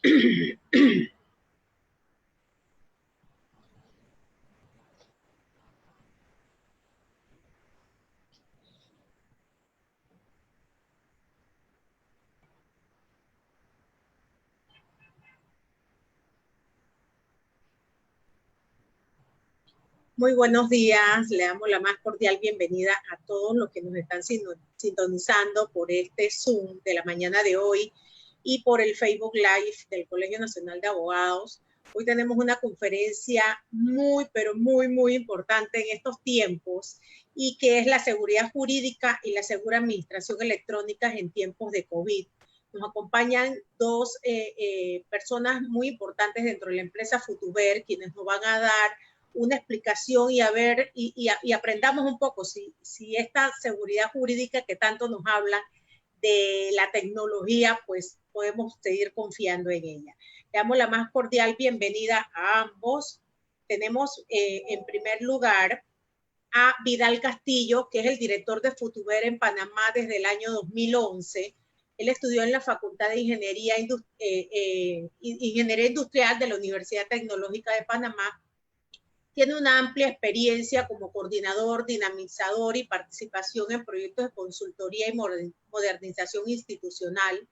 Muy buenos días, le damos la más cordial bienvenida a todos los que nos están sintonizando por este Zoom de la mañana de hoy y por el Facebook Live del Colegio Nacional de Abogados. Hoy tenemos una conferencia pero muy importante en estos tiempos y que es la seguridad jurídica y la segura administración electrónica en tiempos de COVID. Nos acompañan dos personas muy importantes dentro de la empresa Futuber, quienes nos van a dar una explicación y a ver y aprendamos un poco si esta seguridad jurídica que tanto nos habla de la tecnología, pues podemos seguir confiando en ella. Le damos la más cordial bienvenida a ambos. Tenemos en primer lugar a Vidal Castillo, que es el director de Futuber en Panamá desde el año 2011. Él estudió en la Facultad de Ingeniería Industrial de la Universidad Tecnológica de Panamá. Tiene una amplia experiencia como coordinador, dinamizador y participación en proyectos de consultoría y modernización institucional.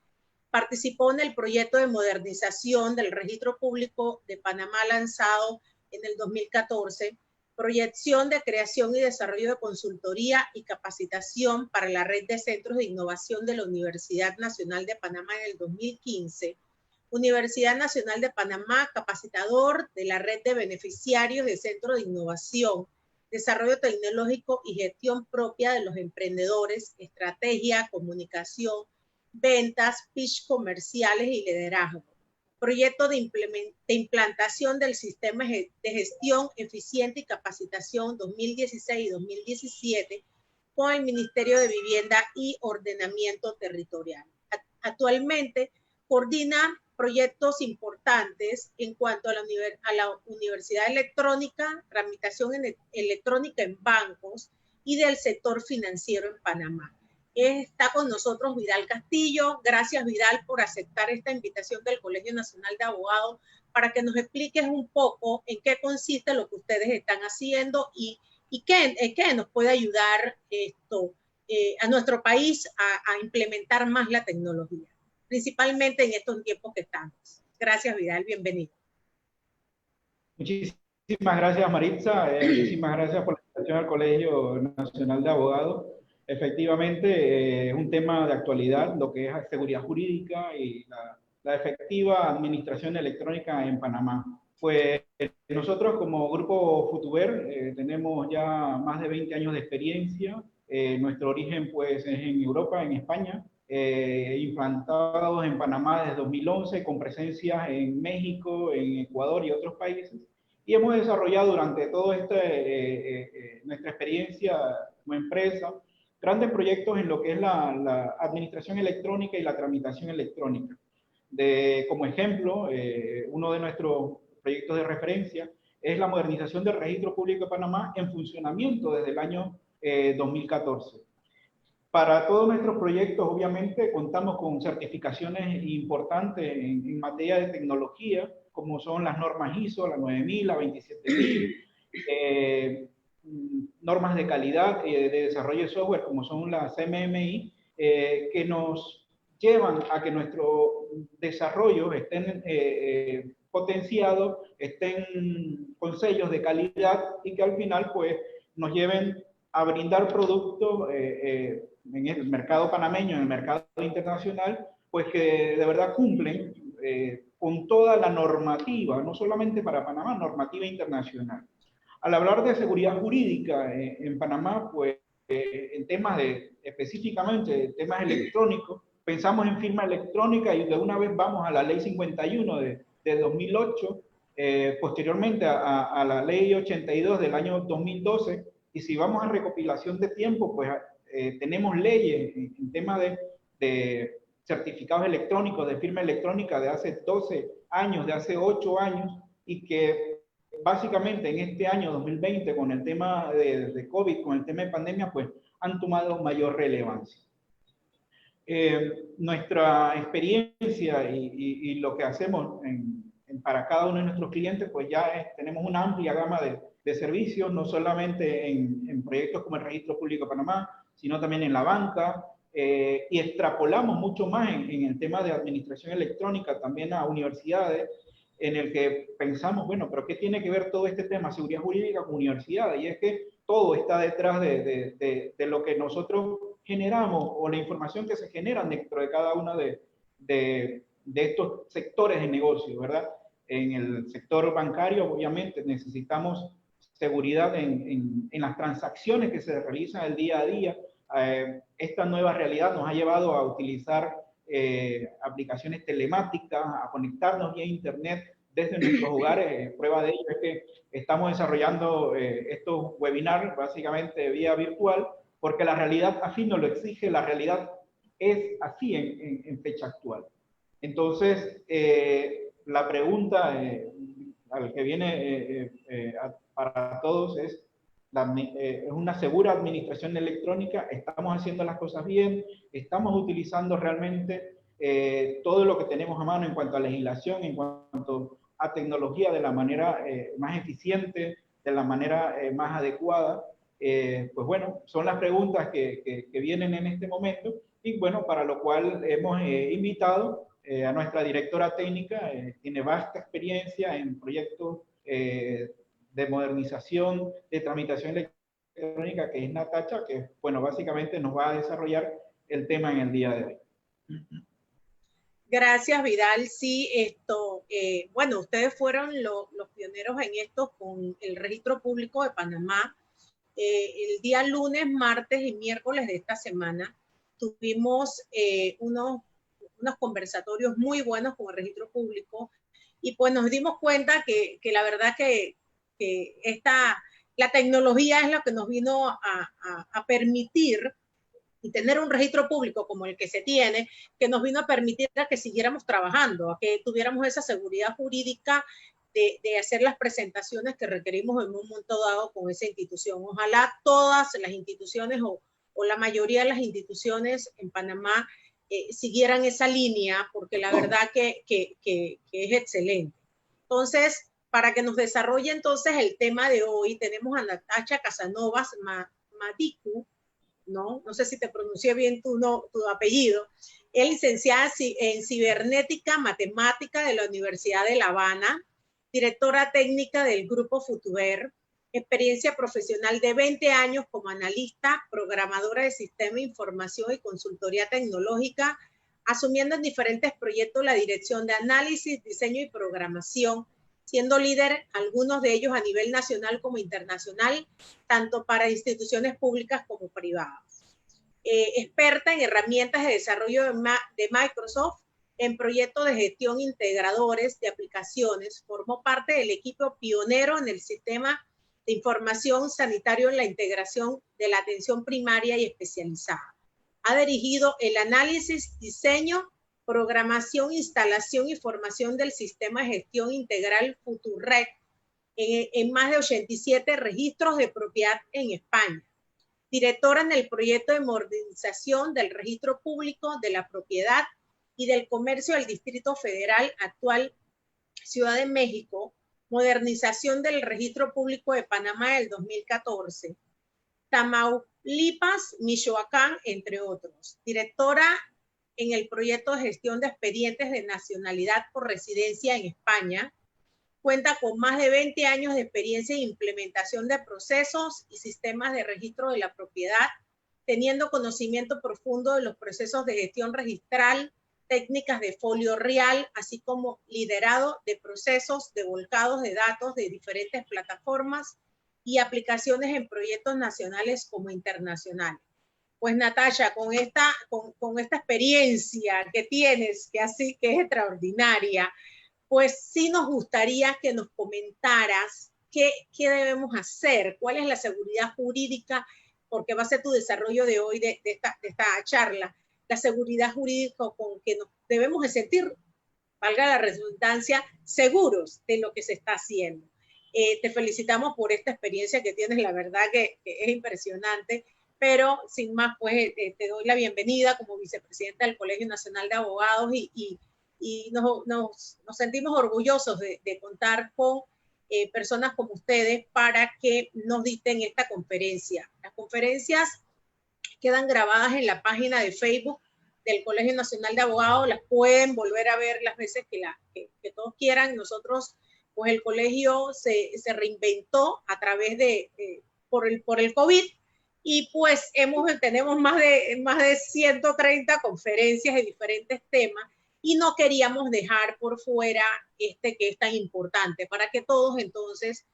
Participó en el proyecto de modernización del Registro Público de Panamá lanzado en el 2014, proyección de creación y desarrollo de consultoría y capacitación para la red de centros de innovación de la Universidad Nacional de Panamá en el 2015, Universidad Nacional de Panamá, capacitador de la red de beneficiarios de Centro de Innovación, Desarrollo Tecnológico y Gestión Propia de los Emprendedores, Estrategia, Comunicación, Ventas, Pitch Comerciales y Liderazgo. Proyecto de implantación del Sistema de Gestión Eficiente y Capacitación 2016 y 2017 con el Ministerio de Vivienda y Ordenamiento Territorial. Actualmente coordina proyectos importantes en cuanto a la universidad electrónica, tramitación electrónica en bancos y del sector financiero en Panamá. Está con nosotros Vidal Castillo. Gracias, Vidal, por aceptar esta invitación del Colegio Nacional de Abogados para que nos expliques un poco en qué consiste lo que ustedes están haciendo y qué nos puede ayudar a nuestro país a implementar más la tecnología, principalmente en estos tiempos que estamos. Gracias, Vidal, bienvenido. Muchísimas gracias, Maritza. Muchísimas gracias por la invitación al Colegio Nacional de Abogados. Efectivamente, es un tema de actualidad, lo que es seguridad jurídica y la efectiva administración electrónica en Panamá. Pues nosotros como Grupo Futuber tenemos ya más de 20 años de experiencia. Nuestro origen pues es en Europa, en España. Implantados en Panamá desde 2011, con presencia en México, en Ecuador y otros países. Y hemos desarrollado durante toda nuestra experiencia como empresa grandes proyectos en lo que es la administración electrónica y la tramitación electrónica. Como ejemplo, uno de nuestros proyectos de referencia es la modernización del Registro Público de Panamá en funcionamiento desde el año 2014. Para todos nuestros proyectos, obviamente, contamos con certificaciones importantes en materia de tecnología, como son las normas ISO, la 9000, la 27000, normas de calidad de desarrollo de software, como son las CMMI, que nos llevan a que nuestros desarrollos estén potenciados, estén con sellos de calidad y que al final, pues, nos lleven a brindar productos en el mercado panameño, en el mercado internacional, pues que de verdad cumplen con toda la normativa, no solamente para Panamá, normativa internacional. Al hablar de seguridad jurídica en Panamá, pues en temas específicamente temas electrónicos, pensamos en firma electrónica y de una vez vamos a la ley 51 de 2008, posteriormente a la ley 82 del año 2012, y si vamos a recopilación de tiempo, pues tenemos leyes en tema de certificados electrónicos, de firma electrónica de hace 12 años, de hace 8 años, y que básicamente en este año 2020, con el tema de COVID, con el tema de pandemia, pues han tomado mayor relevancia. Nuestra experiencia y lo que hacemos para cada uno de nuestros clientes, pues ya tenemos una amplia gama de servicios, no solamente en proyectos como el Registro Público de Panamá, sino también en la banca, y extrapolamos mucho más en el tema de administración electrónica, también a universidades, en el que pensamos, bueno, pero ¿qué tiene que ver todo este tema, seguridad jurídica, con universidades? Y es que todo está detrás de lo que nosotros generamos o la información que se genera dentro de cada uno de estos sectores de negocio, ¿verdad? En el sector bancario, obviamente, necesitamos seguridad en las transacciones que se realizan el día a día. Esta nueva realidad nos ha llevado a utilizar aplicaciones telemáticas, a conectarnos vía internet desde nuestros hogares. Prueba de ello es que estamos desarrollando estos webinars básicamente vía virtual, porque la realidad así nos lo exige, la realidad es así en fecha actual. Entonces, la pregunta al que viene para todos es una segura administración electrónica. ¿Estamos haciendo las cosas bien? ¿Estamos utilizando realmente todo lo que tenemos a mano en cuanto a legislación, en cuanto a tecnología de la manera más eficiente, de la manera más adecuada? Pues bueno, son las preguntas que vienen en este momento, y bueno, para lo cual hemos invitado a nuestra directora técnica. Tiene vasta experiencia en proyectos de modernización, de tramitación electrónica, que es Natacha, que bueno, básicamente nos va a desarrollar el tema en el día de hoy. Gracias, Vidal. Sí, bueno, ustedes fueron los pioneros en esto con el Registro Público de Panamá. El día lunes, martes y miércoles de esta semana tuvimos unos conversatorios muy buenos con el Registro Público, y pues nos dimos cuenta que la verdad que la tecnología es lo que nos vino a permitir, y tener un registro público como el que se tiene, que nos vino a permitir a que siguiéramos trabajando, a que tuviéramos esa seguridad jurídica de hacer las presentaciones que requerimos en un momento dado con esa institución. Ojalá todas las instituciones o la mayoría de las instituciones en Panamá siguieran esa línea, porque la verdad que es excelente. Entonces, para que nos desarrolle entonces el tema de hoy, tenemos a Natacha Casanovas Madiku, no sé si te pronuncié bien tu apellido. Es licenciada en cibernética matemática de la Universidad de La Habana, directora técnica del Grupo Futuver, experiencia profesional de 20 años como analista, programadora de sistema de información y consultoría tecnológica, asumiendo en diferentes proyectos la dirección de análisis, diseño y programación, siendo líder algunos de ellos a nivel nacional como internacional, tanto para instituciones públicas como privadas. Experta en herramientas de desarrollo de Microsoft, en proyectos de gestión integradores de aplicaciones, formó parte del equipo pionero en el sistema de información sanitario en la integración de la atención primaria y especializada. Ha dirigido el análisis, diseño, programación, instalación y formación del sistema de gestión integral Futurred en más de 87 registros de propiedad en España. Directora en el proyecto de modernización del registro público de la propiedad y del comercio del Distrito Federal, actual Ciudad de México, modernización del registro público de Panamá del 2014, Tamaulipas, Michoacán, entre otros. Directora en el proyecto de gestión de expedientes de nacionalidad por residencia en España. Cuenta con más de 20 años de experiencia en implementación de procesos y sistemas de registro de la propiedad, teniendo conocimiento profundo de los procesos de gestión registral, técnicas de folio real, así como liderado de procesos de volcados de datos de diferentes plataformas y aplicaciones en proyectos nacionales como internacionales. Pues Natacha, con esta experiencia que tienes, que es extraordinaria, pues sí nos gustaría que nos comentaras qué debemos hacer, cuál es la seguridad jurídica, porque va a ser tu desarrollo de hoy, de esta charla, la seguridad jurídica con que nos debemos de sentir, valga la redundancia, seguros de lo que se está haciendo. Te felicitamos por esta experiencia que tienes, la verdad que es impresionante, pero sin más, pues te doy la bienvenida como vicepresidenta del Colegio Nacional de Abogados y nos sentimos orgullosos de contar con personas como ustedes para que nos dicten esta conferencia. Las conferencias quedan grabadas en la página de Facebook del Colegio Nacional de Abogados, las pueden volver a ver las veces que todos quieran. Nosotros, pues el colegio se reinventó a través por el COVID, y pues tenemos más de 130 conferencias de diferentes temas, y no queríamos dejar por fuera que es tan importante, para que todos entonces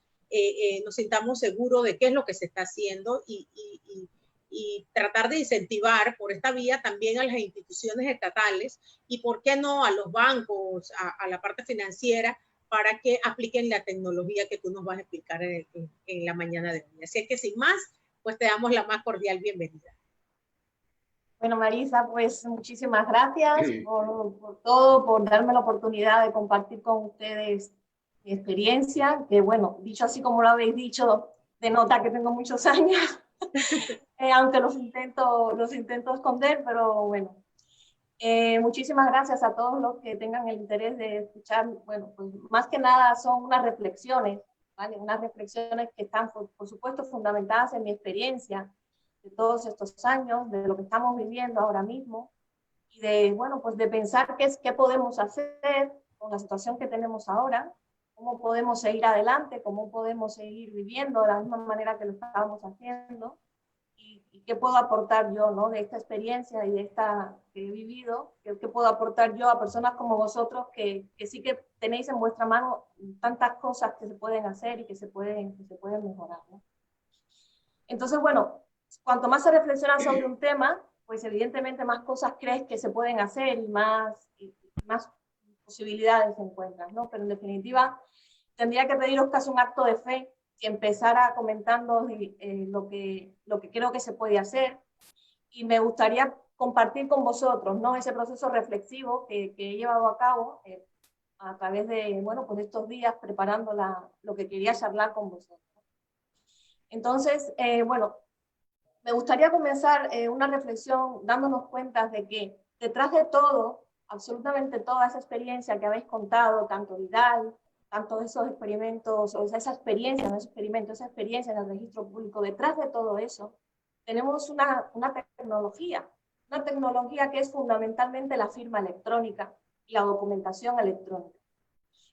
nos sintamos seguros de qué es lo que se está haciendo y tratar de incentivar por esta vía también a las instituciones estatales y, ¿por qué no?, a los bancos, a la parte financiera, para que apliquen la tecnología que tú nos vas a explicar en la mañana de hoy. Así es que, sin más, pues te damos la más cordial bienvenida. Bueno, Marisa, pues muchísimas gracias por todo, por darme la oportunidad de compartir con ustedes mi experiencia, que bueno, dicho así como lo habéis dicho, denota que tengo muchos años, aunque los intento esconder, pero bueno. Muchísimas gracias a todos los que tengan el interés de escuchar. Bueno, pues más que nada son unas reflexiones, ¿vale? Unas reflexiones que están, por supuesto, fundamentadas en mi experiencia de todos estos años, de lo que estamos viviendo ahora mismo, y de, bueno, pues de pensar qué podemos hacer con la situación que tenemos ahora, cómo podemos seguir adelante, cómo podemos seguir viviendo de la misma manera que lo estábamos haciendo, y qué puedo aportar yo, ¿no?, de esta experiencia y de esta que he vivido, qué puedo aportar yo a personas como vosotros que sí que tenéis en vuestra mano tantas cosas que se pueden hacer y que se pueden mejorar, ¿no? Entonces, bueno, cuanto más se reflexiona sobre un tema, pues evidentemente más cosas crees que se pueden hacer y más posibilidades encuentras, ¿no? Pero en definitiva, tendría que pediros casi un acto de fe, que empezara comentando lo que creo que se puede hacer, y me gustaría compartir con vosotros, ¿no?, ese proceso reflexivo que he llevado a cabo a través de, bueno, pues estos días preparando lo que quería charlar con vosotros. Entonces, bueno, me gustaría comenzar una reflexión dándonos cuenta de que detrás de todo, absolutamente toda esa experiencia que habéis contado, tanto Vidal, tanto esos experimentos, o esa experiencia, no es experimento, esa experiencia en el registro público, detrás de todo eso, tenemos una tecnología que es fundamentalmente la firma electrónica y la documentación electrónica.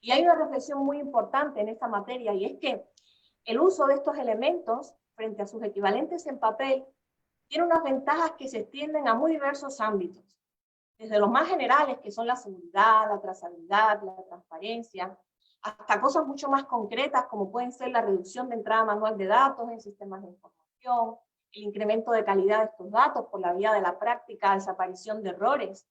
Y hay una reflexión muy importante en esta materia, y es que el uso de estos elementos frente a sus equivalentes en papel tiene unas ventajas que se extienden a muy diversos ámbitos, desde los más generales, que son la seguridad, la trazabilidad, la transparencia, hasta cosas mucho más concretas, como pueden ser la reducción de entrada manual de datos en sistemas de información, el incremento de calidad de estos datos por la vía de la práctica, desaparición de errores,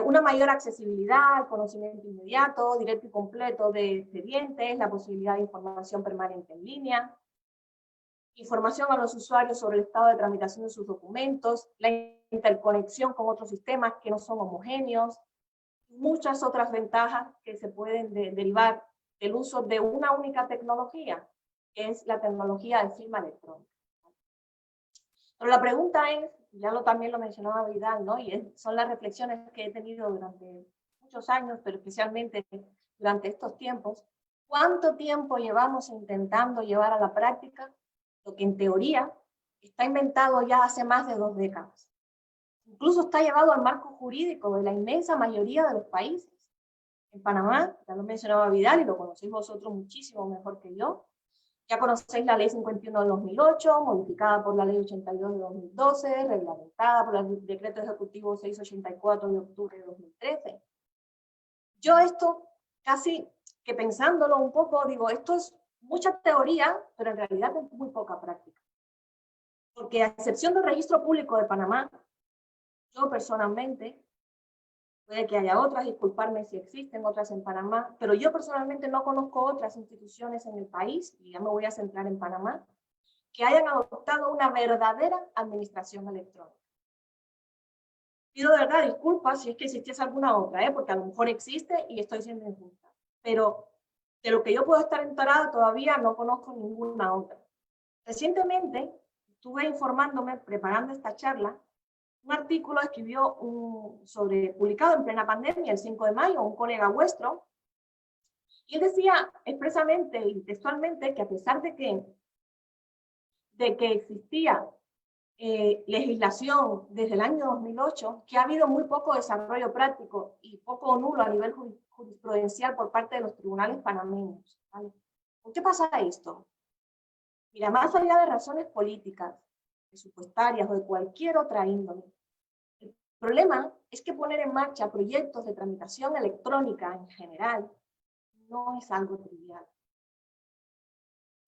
una mayor accesibilidad al conocimiento inmediato, directo y completo de expedientes, la posibilidad de información permanente en línea, información a los usuarios sobre el estado de tramitación de sus documentos, la interconexión con otros sistemas que no son homogéneos, muchas otras ventajas que se pueden derivar del uso de una única tecnología, que es la tecnología de firma electrónica. Pero la pregunta es, también lo mencionaba Vidal, ¿no?, y son las reflexiones que he tenido durante muchos años, pero especialmente durante estos tiempos: ¿cuánto tiempo llevamos intentando llevar a la práctica lo que en teoría está inventado ya hace más de 2 décadas? Incluso está llevado al marco jurídico de la inmensa mayoría de los países. En Panamá, ya lo mencionaba Vidal y lo conocéis vosotros muchísimo mejor que yo, ya conocéis la Ley 51 de 2008, modificada por la Ley 82 de 2012, reglamentada por el Decreto Ejecutivo 684 de octubre de 2013. Yo esto, casi que pensándolo un poco, digo, esto es mucha teoría, pero en realidad es muy poca práctica. Porque a excepción del Registro Público de Panamá, yo personalmente, puede que haya otras, disculparme si existen otras en Panamá, pero yo personalmente no conozco otras instituciones en el país, y ya me voy a centrar en Panamá, que hayan adoptado una verdadera administración electrónica. Pido de verdad disculpas si es que existiese alguna otra, porque a lo mejor existe y estoy siendo injusta, pero de lo que yo puedo estar enterada todavía no conozco ninguna otra. Recientemente estuve informándome, preparando esta charla, un artículo publicado en plena pandemia, el 5 de mayo, un colega vuestro, y él decía expresamente y textualmente que a pesar de que existía legislación desde el año 2008, que ha habido muy poco desarrollo práctico y poco o nulo a nivel jurisprudencial por parte de los tribunales panameños, ¿vale? ¿Por qué pasa esto? Mira, más allá de razones políticas, presupuestarias o de cualquier otra índole, el problema es que poner en marcha proyectos de tramitación electrónica en general no es algo trivial.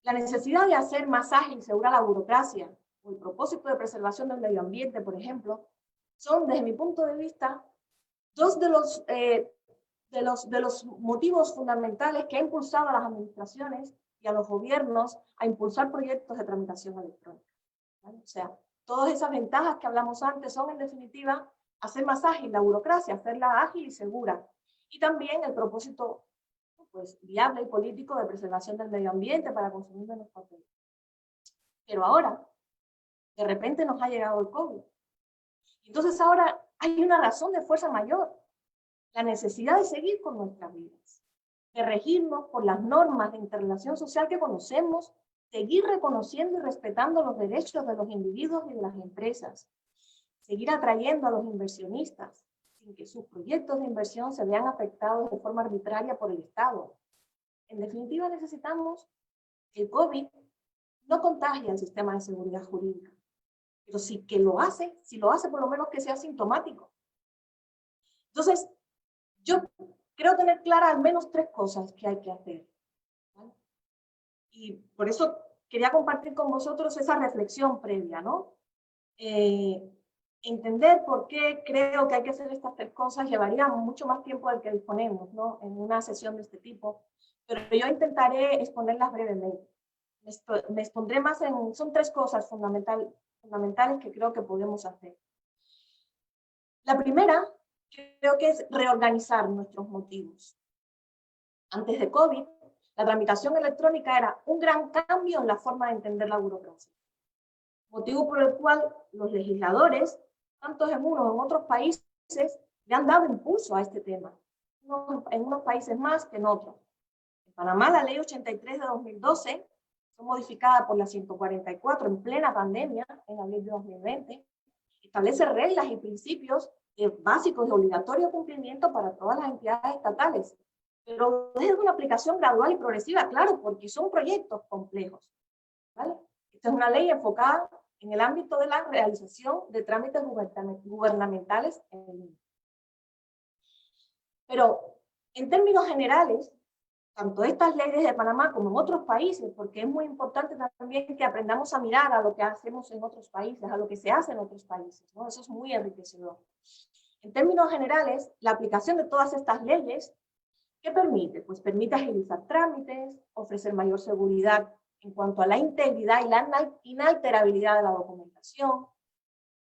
La necesidad de hacer más ágil y segura la burocracia o el propósito de preservación del medio ambiente, por ejemplo, son, desde mi punto de vista, dos de los motivos fundamentales que ha impulsado a las administraciones y a los gobiernos a impulsar proyectos de tramitación electrónica, ¿vale? O sea, todas esas ventajas que hablamos antes son, en definitiva, hacer más ágil la burocracia, hacerla ágil y segura. Y también el propósito, pues, viable y político de preservación del medio ambiente para consumir menos papel. Pero ahora, de repente nos ha llegado el COVID. Entonces ahora hay una razón de fuerza mayor, la necesidad de seguir con nuestras vidas, de regirnos por las normas de interrelación social que conocemos, seguir reconociendo y respetando los derechos de los individuos y de las empresas, seguir atrayendo a los inversionistas sin que sus proyectos de inversión se vean afectados de forma arbitraria por el Estado. En definitiva, necesitamos que el COVID no contagie al sistema de seguridad jurídica, pero si lo hace por lo menos que sea sintomático. Entonces, yo creo tener claras al menos 3 cosas que hay que hacer, ¿vale? Y por eso quería compartir con vosotros esa reflexión previa, ¿no? Entender por qué creo que hay que hacer estas 3 cosas llevaría mucho más tiempo del que disponemos, ¿no? En una sesión de este tipo, pero yo intentaré exponerlas brevemente. Me expondré más son 3 cosas fundamentales que creo que podemos hacer. La primera, creo que es reorganizar nuestros motivos. Antes de COVID, la tramitación electrónica era un gran cambio en la forma de entender la burocracia. Motivo por el cual los legisladores, tanto en unos como en otros países, le han dado impulso a este tema. En unos países más que en otros. En Panamá, la ley 83 de 2012 fue modificada por la 144 en plena pandemia, en abril de 2020, establece reglas y principios básicos de obligatorio cumplimiento para todas las entidades estatales, pero es una aplicación gradual y progresiva, claro, porque son proyectos complejos, ¿vale? Esta es una ley enfocada en el ámbito de la realización de trámites gubernamentales en línea. Pero, en términos generales, tanto estas leyes de Panamá como en otros países, porque es muy importante también que aprendamos a mirar a lo que hacemos en otros países, a lo que se hace en otros países, ¿no? Eso es muy enriquecedor. En términos generales, la aplicación de todas estas leyes, ¿qué permite? Pues permite agilizar trámites, ofrecer mayor seguridad en cuanto a la integridad y la inalterabilidad de la documentación,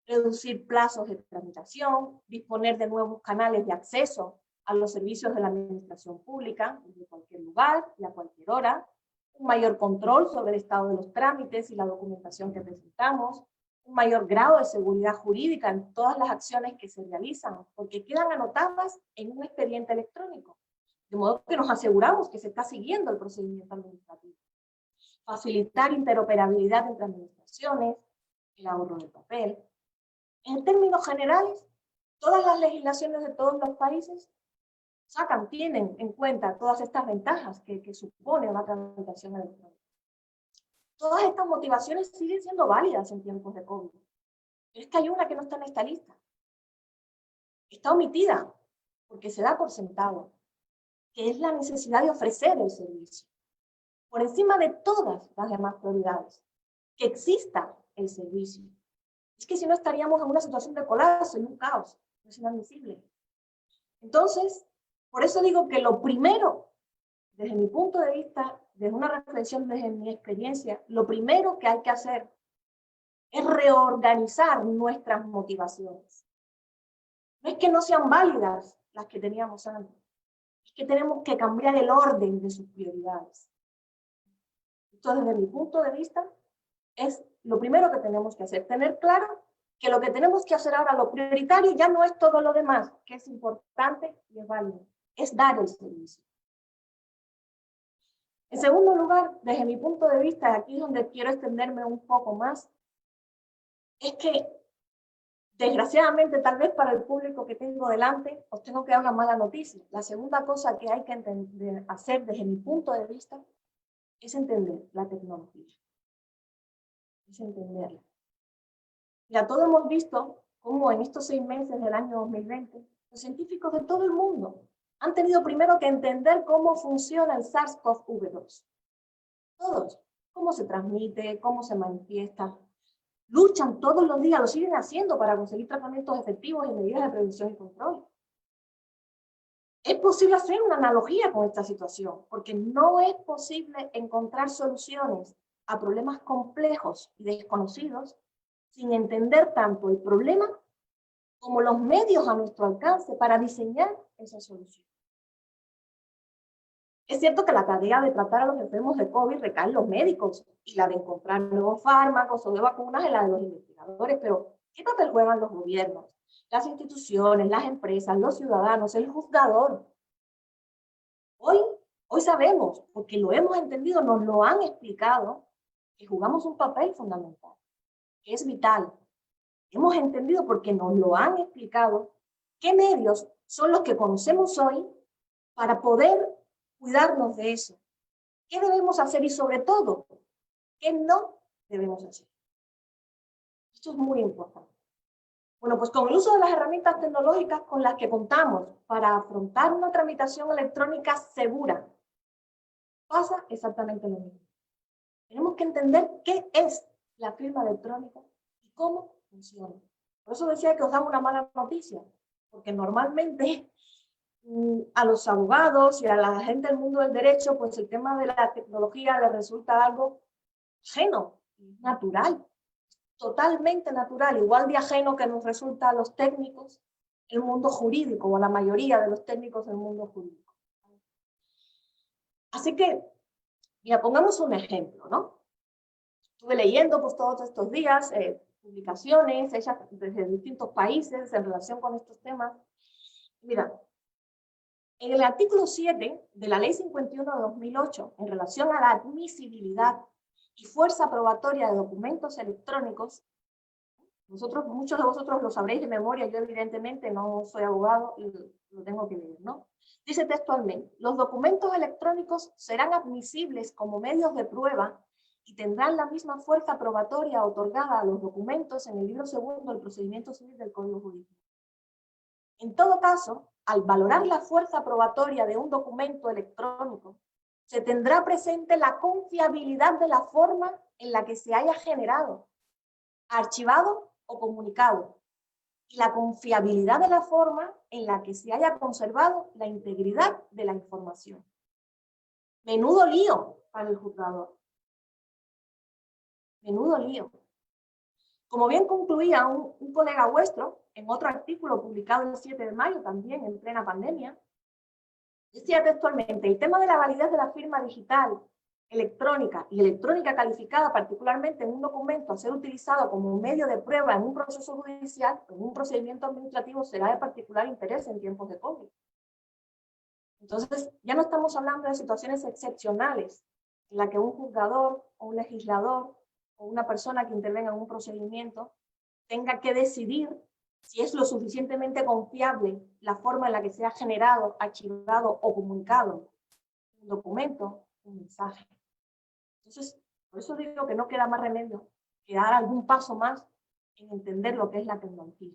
reducir plazos de tramitación, disponer de nuevos canales de acceso a los servicios de la administración pública, desde cualquier lugar y a cualquier hora, un mayor control sobre el estado de los trámites y la documentación que presentamos, un mayor grado de seguridad jurídica en todas las acciones que se realizan, porque quedan anotadas en un expediente electrónico, de modo que nos aseguramos que se está siguiendo el procedimiento administrativo. Facilitar interoperabilidad entre administraciones, el ahorro de papel. En términos generales, todas las legislaciones de todos los países tienen en cuenta todas estas ventajas que supone una tramitación electrónica. Todas estas motivaciones siguen siendo válidas en tiempos de COVID. Pero es que hay una que no está en esta lista. Está omitida porque se da por sentado, que es la necesidad de ofrecer el servicio. Por encima de todas las demás prioridades, que exista el servicio. Es que si no estaríamos en una situación de colapso y un caos. No es inadmisible. Entonces, por eso digo que lo primero, desde mi punto de vista, desde una reflexión, desde mi experiencia, lo primero que hay que hacer es reorganizar nuestras motivaciones. No es que no sean válidas las que teníamos antes, es que tenemos que cambiar el orden de sus prioridades. Esto, desde mi punto de vista, es lo primero que tenemos que hacer, tener claro que lo que tenemos que hacer ahora, lo prioritario, ya no es todo lo demás, que es importante y es válido, es dar el servicio. En segundo lugar, desde mi punto de vista, aquí es donde quiero extenderme un poco más, es que desgraciadamente, tal vez para el público que tengo delante, os tengo que dar una mala noticia. La segunda cosa que hay que hacer desde mi punto de vista es entender la tecnología. Es entenderla. Ya todos hemos visto cómo en estos 6 meses del año 2020, los científicos de todo el mundo han tenido primero que entender cómo funciona el SARS-CoV-2. Todos. Cómo se transmite, cómo se manifiesta. Luchan todos los días, lo siguen haciendo para conseguir tratamientos efectivos y medidas de prevención y control. Es posible hacer una analogía con esta situación, porque no es posible encontrar soluciones a problemas complejos y desconocidos sin entender tanto el problema como los medios a nuestro alcance para diseñar esa solución. Es cierto que la tarea de tratar a los enfermos de COVID recae en los médicos y la de encontrar nuevos fármacos o de vacunas en la de los investigadores, pero ¿qué papel juegan los gobiernos, las instituciones, las empresas, los ciudadanos, el juzgador? Hoy sabemos, porque lo hemos entendido, nos lo han explicado, que jugamos un papel fundamental, que es vital. Hemos entendido porque nos lo han explicado qué medios son los que conocemos hoy para poder cuidarnos de eso. ¿Qué debemos hacer y sobre todo, qué no debemos hacer? Esto es muy importante. Bueno, pues con el uso de las herramientas tecnológicas con las que contamos para afrontar una tramitación electrónica segura, pasa exactamente lo mismo. Tenemos que entender qué es la firma electrónica y cómo funciona. Por eso decía que os damos una mala noticia, porque normalmente a los abogados y a la gente del mundo del derecho, pues el tema de la tecnología les resulta algo ajeno, natural, totalmente natural, igual de ajeno que nos resulta a los técnicos el mundo jurídico, o a la mayoría de los técnicos del mundo jurídico. Así que, mira, pongamos un ejemplo, ¿no? Estuve leyendo pues todos estos días publicaciones hechas desde distintos países en relación con estos temas. Mira, en el artículo 7 de la Ley 51 de 2008, en relación a la admisibilidad y fuerza probatoria de documentos electrónicos, muchos de vosotros lo sabréis de memoria, yo evidentemente no soy abogado y lo tengo que leer, ¿no? Dice textualmente, los documentos electrónicos serán admisibles como medios de prueba y tendrán la misma fuerza probatoria otorgada a los documentos en el libro segundo del procedimiento civil del Código Jurídico. En todo caso, al valorar la fuerza probatoria de un documento electrónico, se tendrá presente la confiabilidad de la forma en la que se haya generado, archivado o comunicado, y la confiabilidad de la forma en la que se haya conservado la integridad de la información. Menudo lío para el juzgador. Menudo lío. Como bien concluía un colega vuestro, en otro artículo publicado el 7 de mayo, también en plena pandemia, decía textualmente, el tema de la validez de la firma digital, electrónica y electrónica calificada, particularmente en un documento a ser utilizado como medio de prueba en un proceso judicial, en un procedimiento administrativo, será de particular interés en tiempos de COVID. Entonces, ya no estamos hablando de situaciones excepcionales en las que un juzgador o un legislador o una persona que intervenga en un procedimiento tenga que decidir si es lo suficientemente confiable la forma en la que se ha generado, archivado o comunicado un documento, un mensaje. Entonces, por eso digo que no queda más remedio que dar algún paso más en entender lo que es la tecnología.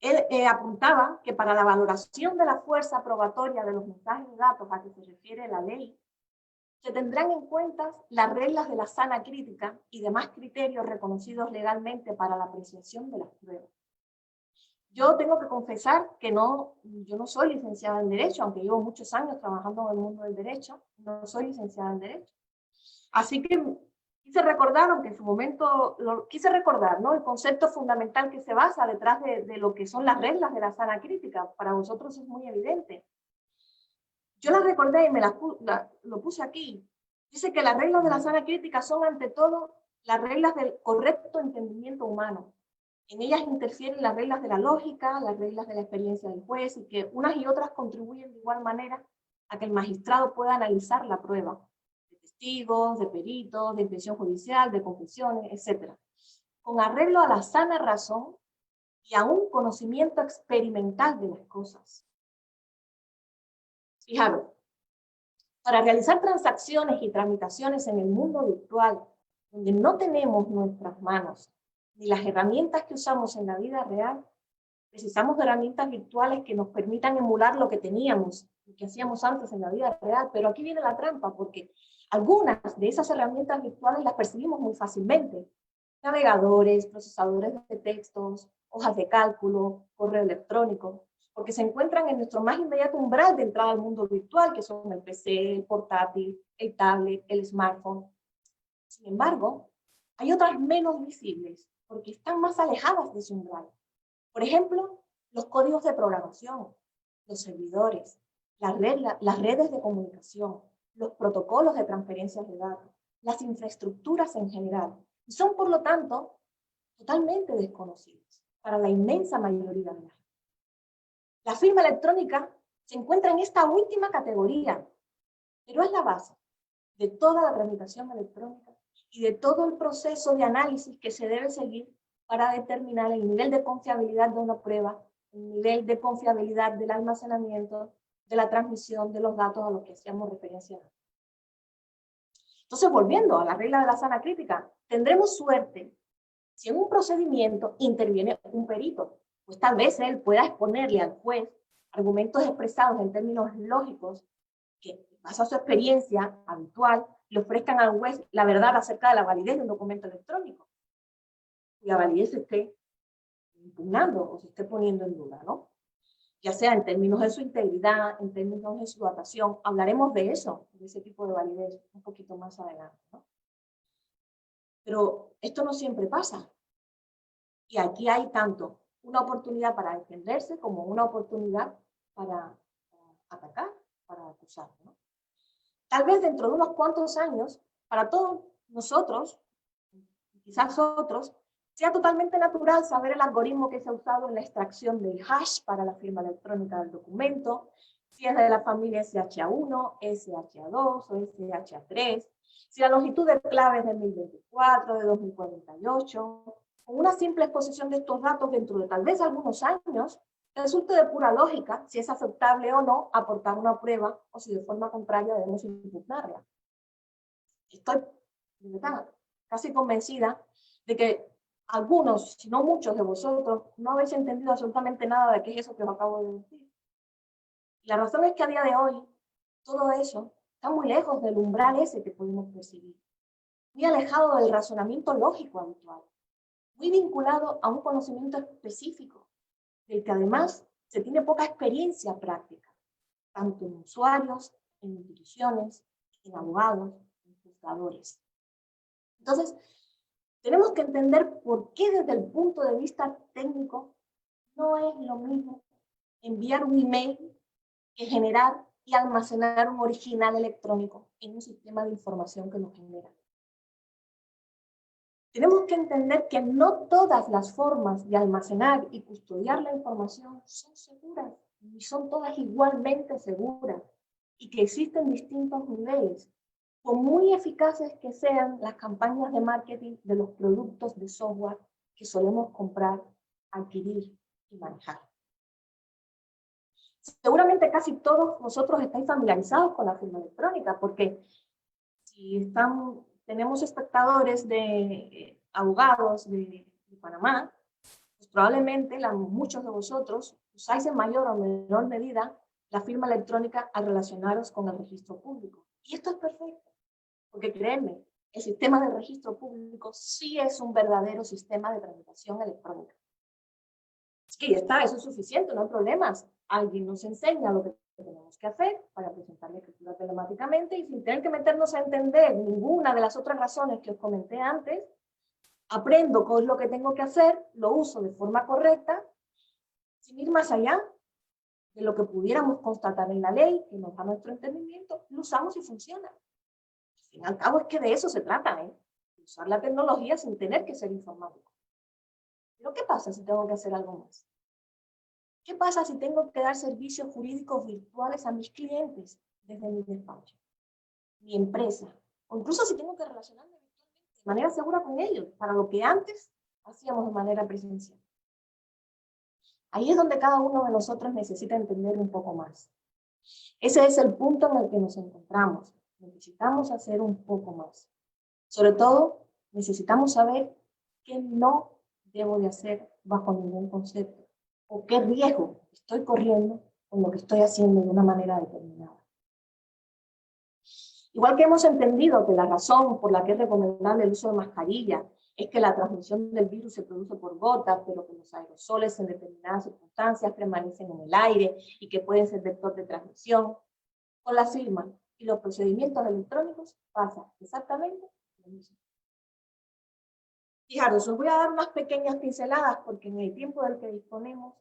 Él apuntaba que para la valoración de la fuerza probatoria de los mensajes y datos a que se refiere la ley, se tendrán en cuenta las reglas de la sana crítica y demás criterios reconocidos legalmente para la apreciación de las pruebas. Yo tengo que confesar que yo no soy licenciada en Derecho, aunque llevo muchos años trabajando en el mundo del Derecho, no soy licenciada en Derecho. Así que quise recordar, aunque en su momento quise recordar, ¿no? El concepto fundamental que se basa detrás de lo que son las reglas de la sana crítica. Para vosotros es muy evidente. Yo las recordé y lo puse aquí. Dice que las reglas de la sana crítica son ante todo las reglas del correcto entendimiento humano. En ellas interfieren las reglas de la lógica, las reglas de la experiencia del juez, y que unas y otras contribuyen de igual manera a que el magistrado pueda analizar la prueba, de testigos, de peritos, de intención judicial, de confesiones, etc., con arreglo a la sana razón y a un conocimiento experimental de las cosas. Fijaros, para realizar transacciones y tramitaciones en el mundo virtual, donde no tenemos nuestras manos ni las herramientas que usamos en la vida real, precisamos de herramientas virtuales que nos permitan emular lo que teníamos y que hacíamos antes en la vida real. Pero aquí viene la trampa, porque algunas de esas herramientas virtuales las percibimos muy fácilmente. Navegadores, procesadores de textos, hojas de cálculo, correo electrónico, porque se encuentran en nuestro más inmediato umbral de entrada al mundo virtual, que son el PC, el portátil, el tablet, el smartphone. Sin embargo, hay otras menos visibles, porque están más alejadas de ese umbral. Por ejemplo, los códigos de programación, los servidores, las redes de comunicación, los protocolos de transferencias de datos, las infraestructuras en general, y son, por lo tanto, totalmente desconocidos para la inmensa mayoría de la gente. La firma electrónica se encuentra en esta última categoría, pero es la base de toda la tramitación electrónica y de todo el proceso de análisis que se debe seguir para determinar el nivel de confiabilidad de una prueba, el nivel de confiabilidad del almacenamiento, de la transmisión de los datos a los que hacíamos referencia. Entonces, volviendo a la regla de la sana crítica, tendremos suerte si en un procedimiento interviene un perito, pues tal vez él pueda exponerle al juez argumentos expresados en términos lógicos que, basado en su experiencia habitual, le ofrezcan al juez la verdad acerca de la validez de un documento electrónico. Y la validez se esté impugnando o se esté poniendo en duda, ¿no? Ya sea en términos de su integridad, en términos de su datación. Hablaremos de eso, de ese tipo de validez, un poquito más adelante, ¿no? Pero esto no siempre pasa. Y aquí hay tanto una oportunidad para defenderse como una oportunidad para atacar, para acusar, ¿no? Tal vez dentro de unos cuantos años, para todos nosotros, quizás otros, sea totalmente natural saber el algoritmo que se ha usado en la extracción del hash para la firma electrónica del documento, si es de la familia SHA1, SHA2 o SHA3, si la longitud de clave es de 1024, de 2048. Con una simple exposición de estos datos dentro de tal vez algunos años, resulta de pura lógica si es aceptable o no aportar una prueba o si de forma contraria debemos impugnarla. Estoy, de verdad, casi convencida de que algunos, si no muchos de vosotros, no habéis entendido absolutamente nada de qué es eso que os acabo de decir. Y la razón es que a día de hoy, todo eso está muy lejos del umbral ese que podemos percibir, muy alejado del razonamiento lógico habitual, muy vinculado a un conocimiento específico, del que además se tiene poca experiencia práctica, tanto en usuarios, en instituciones, en abogados, en juzgadores. Entonces, tenemos que entender por qué desde el punto de vista técnico no es lo mismo enviar un email que generar y almacenar un original electrónico en un sistema de información que lo genera. Tenemos que entender que no todas las formas de almacenar y custodiar la información son seguras, ni son todas igualmente seguras, y que existen distintos niveles, por muy eficaces que sean las campañas de marketing de los productos de software que solemos comprar, adquirir y manejar. Seguramente casi todos vosotros estáis familiarizados con la firma electrónica, porque si tenemos espectadores de abogados de Panamá, pues probablemente muchos de vosotros usáis en mayor o menor medida la firma electrónica al relacionaros con el registro público. Y esto es perfecto, porque créanme, el sistema de registro público sí es un verdadero sistema de tramitación electrónica. Es que ya está, eso es suficiente, no hay problemas. Alguien nos enseña lo que tenemos que hacer para presentar la escritura telemáticamente y sin tener que meternos a entender ninguna de las otras razones que os comenté antes, aprendo qué es lo que tengo que hacer, lo uso de forma correcta, sin ir más allá de lo que pudiéramos constatar en la ley, que nos da nuestro entendimiento, lo usamos y funciona. fin y al cabo es que de eso se trata, ¿eh? Usar la tecnología sin tener que ser informático. Pero ¿qué pasa si tengo que hacer algo más? ¿Qué pasa si tengo que dar servicios jurídicos virtuales a mis clientes desde mi despacho, mi empresa? O incluso si tengo que relacionarme virtualmente de manera segura con ellos, para lo que antes hacíamos de manera presencial. Ahí es donde cada uno de nosotros necesita entender un poco más. Ese es el punto en el que nos encontramos. Necesitamos hacer un poco más. Sobre todo, necesitamos saber qué no debo de hacer bajo ningún concepto o qué riesgo estoy corriendo con lo que estoy haciendo de una manera determinada. Igual que hemos entendido que la razón por la que es recomendable el uso de mascarilla es que la transmisión del virus se produce por gotas, pero que los aerosoles en determinadas circunstancias permanecen en el aire y que pueden ser vector de transmisión, con la firma y los procedimientos electrónicos pasa exactamente lo mismo. Fijaros, os voy a dar unas pequeñas pinceladas porque en el tiempo del que disponemos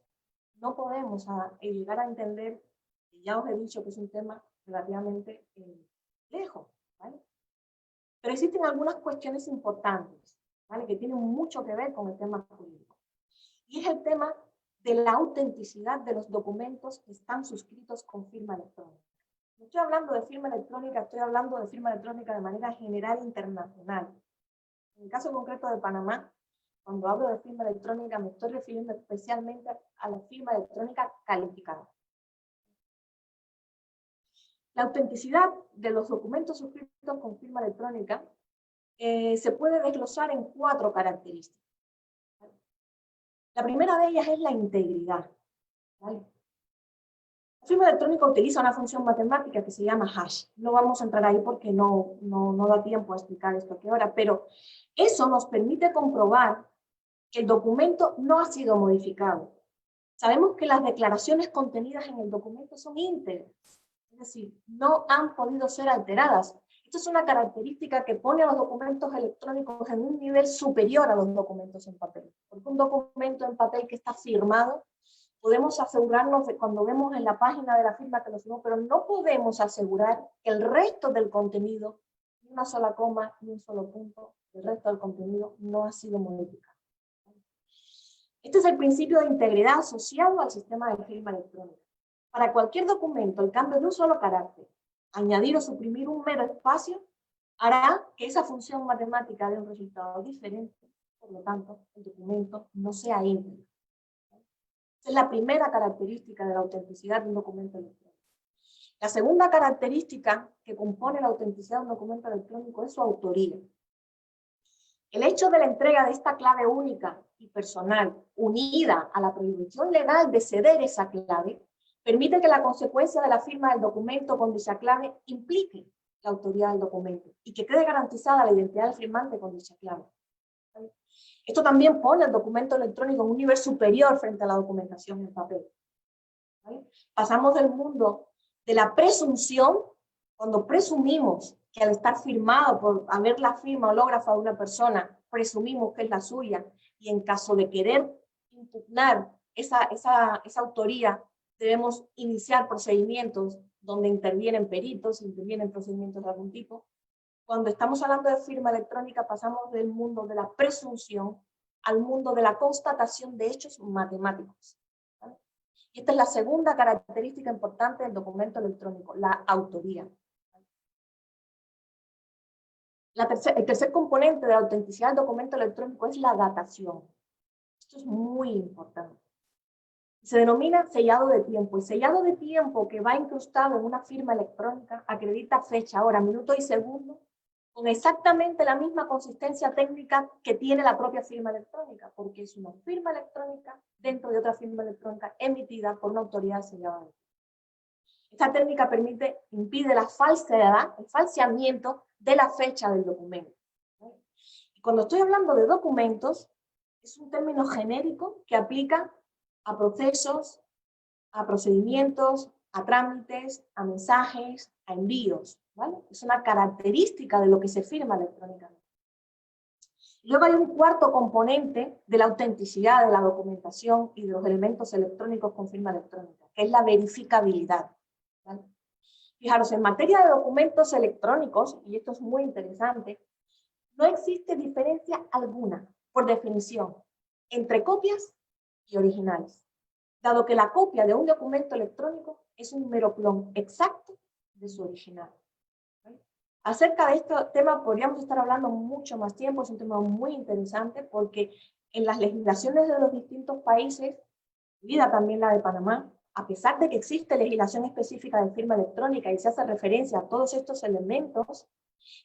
no podemos llegar a entender, y ya os he dicho que es un tema relativamente lejos, ¿vale? Pero existen algunas cuestiones importantes, ¿vale? Que tienen mucho que ver con el tema jurídico. Y es el tema de la autenticidad de los documentos que están suscritos con firma electrónica. No estoy hablando de firma electrónica, estoy hablando de firma electrónica de manera general internacional. En el caso concreto de Panamá, cuando hablo de firma electrónica, me estoy refiriendo especialmente a la firma electrónica calificada. La autenticidad de los documentos suscritos con firma electrónica se puede desglosar en 4 características. La primera de ellas es la integridad, ¿vale? La firma electrónica utiliza una función matemática que se llama hash. No vamos a entrar ahí porque no da tiempo a explicar esto aquí ahora, pero eso nos permite comprobar que el documento no ha sido modificado. Sabemos que las declaraciones contenidas en el documento son íntegras, es decir, no han podido ser alteradas. Esto es una característica que pone a los documentos electrónicos en un nivel superior a los documentos en papel. Porque un documento en papel que está firmado, podemos asegurarnos de cuando vemos en la página de la firma que lo firmó, pero no podemos asegurar que el resto del contenido, ni una sola coma, ni un solo punto, el resto del contenido no ha sido modificado. Este es el principio de integridad asociado al sistema de firma electrónica. Para cualquier documento, el cambio de un solo carácter, añadir o suprimir un mero espacio, hará que esa función matemática dé un resultado diferente. Por lo tanto, el documento no sea íntegro. Esa es la primera característica de la autenticidad de un documento electrónico. La segunda característica que compone la autenticidad de un documento electrónico es su autoría. El hecho de la entrega de esta clave única y personal, unida a la prohibición legal de ceder esa clave, permite que la consecuencia de la firma del documento con dicha clave implique la autoría del documento y que quede garantizada la identidad del firmante con dicha clave. Esto también pone el documento electrónico en un nivel superior frente a la documentación en papel. ¿Vale? Pasamos del mundo de la presunción, cuando presumimos que al estar firmado por haber la firma hológrafa de una persona, presumimos que es la suya, y en caso de querer impugnar esa autoría, debemos iniciar procedimientos donde intervienen peritos, intervienen procedimientos de algún tipo. Cuando estamos hablando de firma electrónica, pasamos del mundo de la presunción al mundo de la constatación de hechos matemáticos. ¿Vale? Y esta es la segunda característica importante del documento electrónico, la autoría. El tercer componente de la autenticidad del documento electrónico es la datación. Esto es muy importante. Se denomina sellado de tiempo. El sellado de tiempo que va incrustado en una firma electrónica acredita fecha, hora, minuto y segundo con exactamente la misma consistencia técnica que tiene la propia firma electrónica, porque es una firma electrónica dentro de otra firma electrónica emitida por una autoridad sellada de tiempo. Esta técnica impide la falsedad, el falseamiento de la fecha del documento. Y cuando estoy hablando de documentos, es un término genérico que aplica a procesos, a procedimientos, a trámites, a mensajes, a envíos, ¿vale? Es una característica de lo que se firma electrónicamente. Luego hay un cuarto componente de la autenticidad de la documentación y de los elementos electrónicos con firma electrónica, que es la verificabilidad, ¿vale? Fijaros, en materia de documentos electrónicos, y esto es muy interesante, no existe diferencia alguna, por definición, entre copias y originales, dado que la copia de un documento electrónico es un mero clon exacto de su original. Acerca de este tema podríamos estar hablando mucho más tiempo, es un tema muy interesante porque en las legislaciones de los distintos países, incluida también la de Panamá, a pesar de que existe legislación específica de firma electrónica y se hace referencia a todos estos elementos,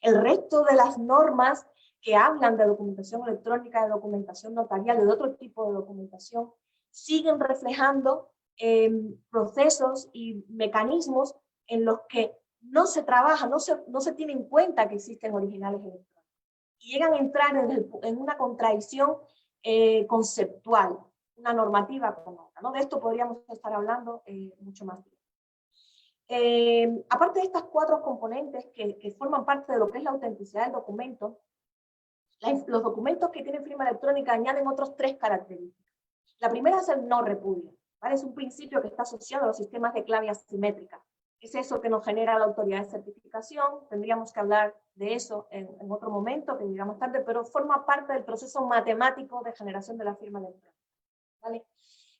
el resto de las normas que hablan de documentación electrónica, de documentación notarial, de otro tipo de documentación, siguen reflejando procesos y mecanismos en los que no se trabaja, no se tiene en cuenta que existen originales electrónicos. Y llegan a entrar en una contradicción conceptual, una normativa con otra, ¿no? De esto podríamos estar hablando mucho más tiempo. Aparte de estas 4 componentes que forman parte de lo que es la autenticidad del documento, los documentos que tienen firma electrónica añaden otros 3 características. La primera es el no repudio, ¿vale? Es un principio que está asociado a los sistemas de clave asimétrica. Es eso que nos genera la autoridad de certificación. Tendríamos que hablar de eso en otro momento, que llegamos tarde, pero forma parte del proceso matemático de generación de la firma electrónica, ¿vale?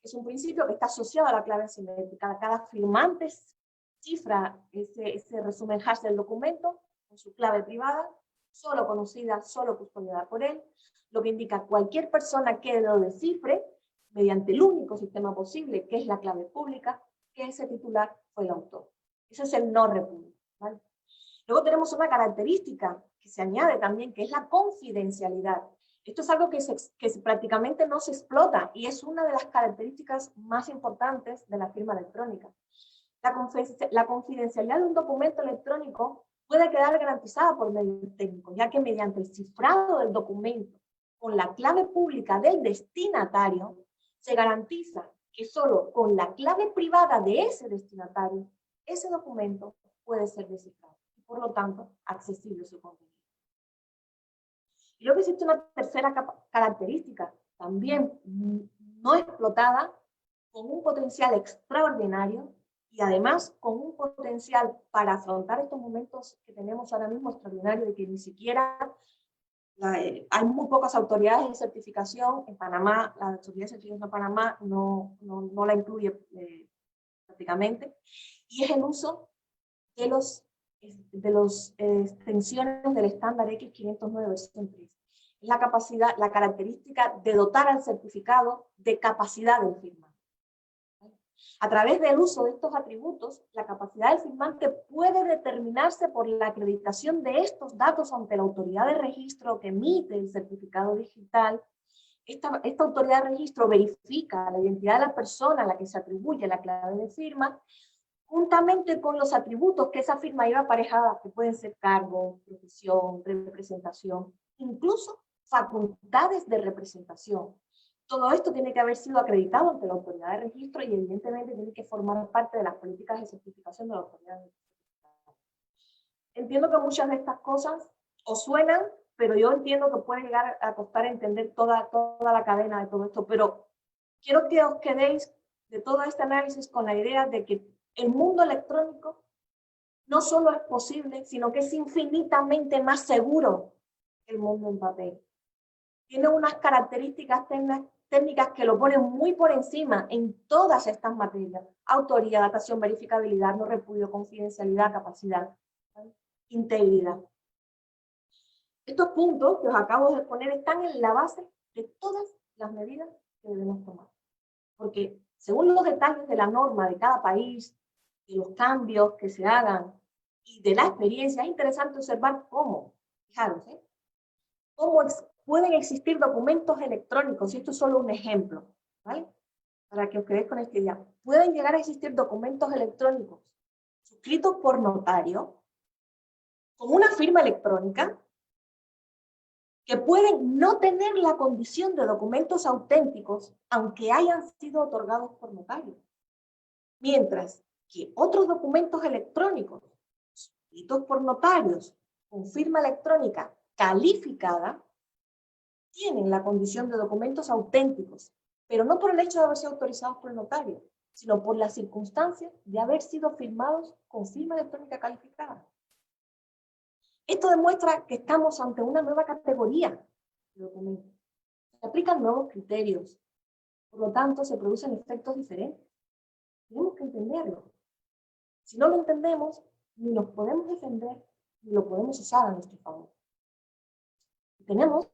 Es un principio que está asociado a la clave asimétrica. Cada firmante cifra ese resumen hash del documento con su clave privada, solo conocida, solo custodiada por él, lo que indica cualquier persona que lo descifre mediante el único sistema posible, que es la clave pública, que ese titular fue el autor. Ese es el no repudio, ¿vale? Luego tenemos una característica que se añade también, que es la confidencialidad. Esto es algo que prácticamente no se explota y es una de las características más importantes de la firma electrónica. La confidencialidad de un documento electrónico puede quedar garantizada por medios técnicos, ya que mediante el cifrado del documento con la clave pública del destinatario, se garantiza que solo con la clave privada de ese destinatario, ese documento puede ser descifrado y por lo tanto accesible su contenido. Y luego existe una tercera característica, también no explotada, con un potencial extraordinario y además con un potencial para afrontar estos momentos que tenemos ahora mismo extraordinario de que ni siquiera hay muy pocas autoridades de certificación. En Panamá, la autoridad de certificación de Panamá no la incluye prácticamente, y es el uso de los extensiones del estándar X509 versión 3. Es la capacidad, la característica de dotar al certificado de capacidad del firmante. A través del uso de estos atributos, la capacidad del firmante puede determinarse por la acreditación de estos datos ante la autoridad de registro que emite el certificado digital. Esta autoridad de registro verifica la identidad de la persona a la que se atribuye la clave de firma, juntamente con los atributos que esa firma lleva aparejada, que pueden ser cargo, profesión, representación, incluso facultades de representación. Todo esto tiene que haber sido acreditado ante la autoridad de registro y evidentemente tiene que formar parte de las políticas de certificación de la autoridad de registro. Entiendo que muchas de estas cosas os suenan, pero yo entiendo que puede llegar a costar entender toda la cadena de todo esto, pero quiero que os quedéis de todo este análisis con la idea de que el mundo electrónico no solo es posible, sino que es infinitamente más seguro que el mundo en papel. Tiene unas características técnicas que lo ponen muy por encima en todas estas materias: autoría, datación, verificabilidad, no repudio, confidencialidad, capacidad, ¿vale? Integridad. Estos puntos que os acabo de exponer están en la base de todas las medidas que debemos tomar. Porque según los detalles de la norma de cada país, de los cambios que se hagan y de la experiencia, es interesante observar cómo, fijaros, cómo pueden existir documentos electrónicos, y esto es solo un ejemplo, ¿vale? Para que os quedéis con esta idea. Pueden llegar a existir documentos electrónicos suscritos por notario, con una firma electrónica, que pueden no tener la condición de documentos auténticos, aunque hayan sido otorgados por notario. Mientras que otros documentos electrónicos, suscritos por notarios, con firma electrónica calificada, tienen la condición de documentos auténticos, pero no por el hecho de haber sido autorizados por el notario, sino por las circunstancias de haber sido firmados con firma electrónica calificada. Esto demuestra que estamos ante una nueva categoría de documentos. Se aplican nuevos criterios, por lo tanto se producen efectos diferentes. Tenemos que entenderlo. Si no lo entendemos, ni nos podemos defender, ni lo podemos usar a nuestro favor. Tenemos,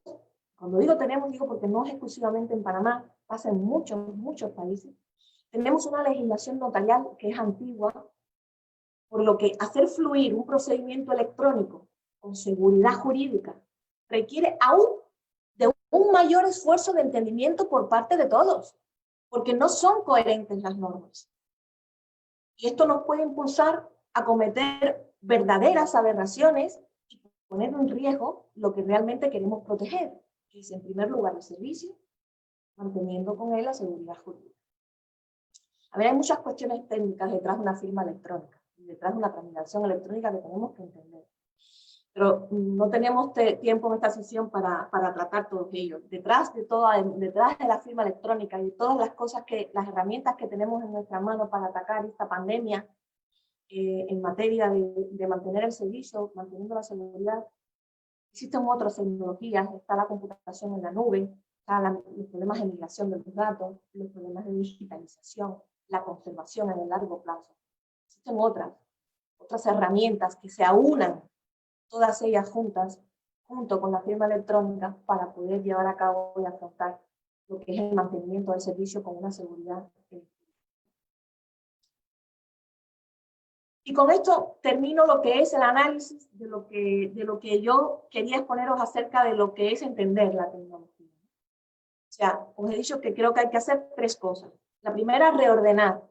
cuando digo tenemos, digo porque no es exclusivamente en Panamá, pasa en muchos países. Tenemos una legislación notarial que es antigua, por lo que hacer fluir un procedimiento electrónico con seguridad jurídica requiere aún de un mayor esfuerzo de entendimiento por parte de todos, porque no son coherentes las normas. Y esto nos puede impulsar a cometer verdaderas aberraciones y poner en riesgo lo que realmente queremos proteger, que es en primer lugar el servicio, manteniendo con él la seguridad jurídica. A ver, hay muchas cuestiones técnicas detrás de una firma electrónica, detrás de una tramitación electrónica que tenemos que entender. Pero no tenemos tiempo en esta sesión para tratar todo ello. Detrás de la firma electrónica y de todas las herramientas que tenemos en nuestra mano para atacar esta pandemia en materia de mantener el servicio, manteniendo la seguridad, existen otras tecnologías, está la computación en la nube, están los problemas de migración de los datos, los problemas de digitalización, la conservación en el largo plazo. Existen otras herramientas que se aunan todas ellas juntas, junto con la firma electrónica, para poder llevar a cabo y afrontar lo que es el mantenimiento del servicio con una seguridad. Y con esto termino lo que es el análisis de lo que yo quería exponeros acerca de lo que es entender la tecnología. O sea, os he dicho que creo que hay que hacer tres cosas. La primera, reordenar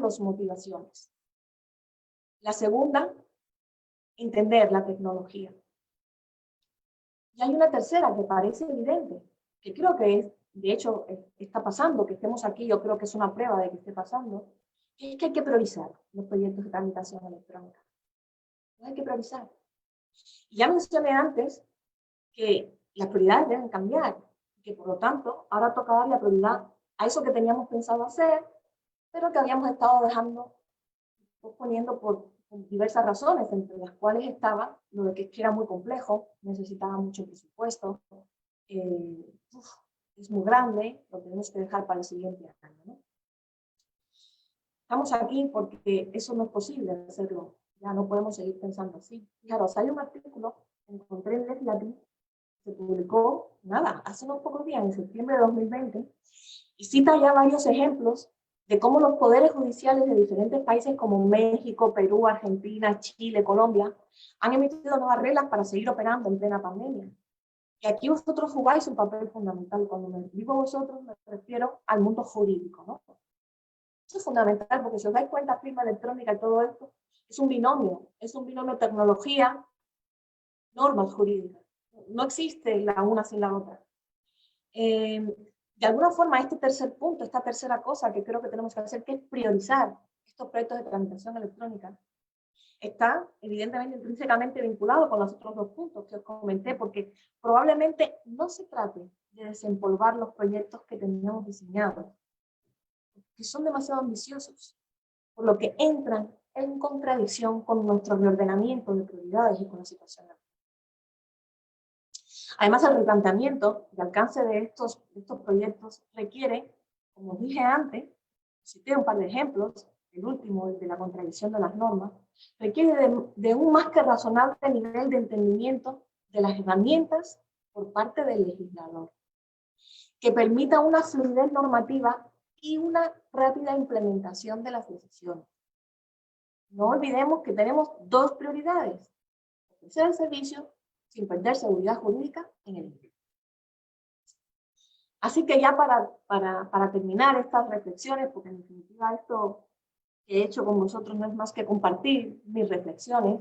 las motivaciones. La segunda, entender la tecnología. Y hay una tercera que parece evidente, que creo que es, de hecho, está pasando, que estemos aquí, yo creo que es una prueba de que esté pasando, es que hay que priorizar los proyectos de tramitación electrónica. Hay que priorizar. Y ya mencioné antes que las prioridades deben cambiar, que por lo tanto, ahora toca dar la prioridad a eso que teníamos pensado hacer, pero que habíamos estado posponiendo por diversas razones, entre las cuales estaba lo de que era muy complejo, necesitaba mucho presupuesto, es muy grande, lo tenemos que dejar para el siguiente año, ¿no? Estamos aquí porque eso no es posible hacerlo, ya no podemos seguir pensando así. Fijaros, hay un artículo, encontré en Legislative, se publicó, hace unos pocos días, en septiembre de 2020, y cita ya varios ejemplos de cómo los poderes judiciales de diferentes países como México, Perú, Argentina, Chile, Colombia, han emitido nuevas reglas para seguir operando en plena pandemia. Y aquí vosotros jugáis un papel fundamental. Cuando me digo vosotros, me refiero al mundo jurídico, ¿no? Eso es fundamental, porque si os dais cuenta, firma electrónica y todo esto, es un binomio tecnología, normas jurídicas. No existe la una sin la otra. De alguna forma, este tercer punto, esta tercera cosa que creo que tenemos que hacer, que es priorizar estos proyectos de tramitación electrónica, está evidentemente intrínsecamente vinculado con los otros dos puntos que os comenté, porque probablemente no se trate de desempolvar los proyectos que teníamos diseñados, que son demasiado ambiciosos, por lo que entran en contradicción con nuestro reordenamiento de prioridades y con la situación actual. Además, el replanteamiento y alcance de estos proyectos requiere, como dije antes, cité un par de ejemplos, el último, el de la contradicción de las normas, requiere de un más que razonable nivel de entendimiento de las herramientas por parte del legislador, que permita una fluidez normativa y una rápida implementación de las decisiones. No olvidemos que tenemos dos prioridades: ofrecer el servicio sin perder seguridad jurídica en el empleo. Así que ya para terminar estas reflexiones, porque en definitiva esto que he hecho con vosotros no es más que compartir mis reflexiones,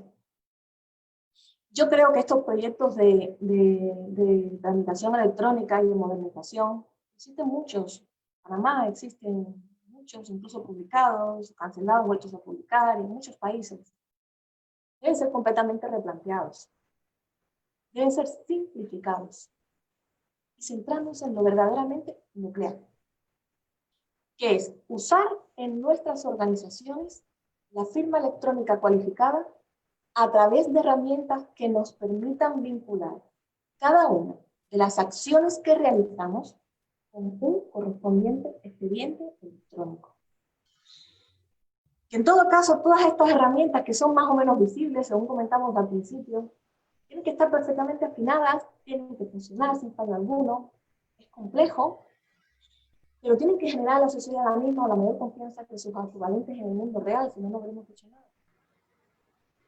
yo creo que estos proyectos de tramitación electrónica y de modernización, existen muchos. En Panamá existen muchos, incluso publicados, cancelados, vueltos a publicar en muchos países. Deben ser completamente replanteados. Deben ser simplificados y centrándose en lo verdaderamente nuclear, que es usar en nuestras organizaciones la firma electrónica cualificada a través de herramientas que nos permitan vincular cada una de las acciones que realizamos con un correspondiente expediente electrónico. Que en todo caso, todas estas herramientas que son más o menos visibles, según comentamos al principio, tienen que estar perfectamente afinadas, tienen que funcionar sin fallo alguno, es complejo, pero tienen que generar a la sociedad la misma o la mayor confianza que sus equivalentes en el mundo real, si no, no habremos hecho nada.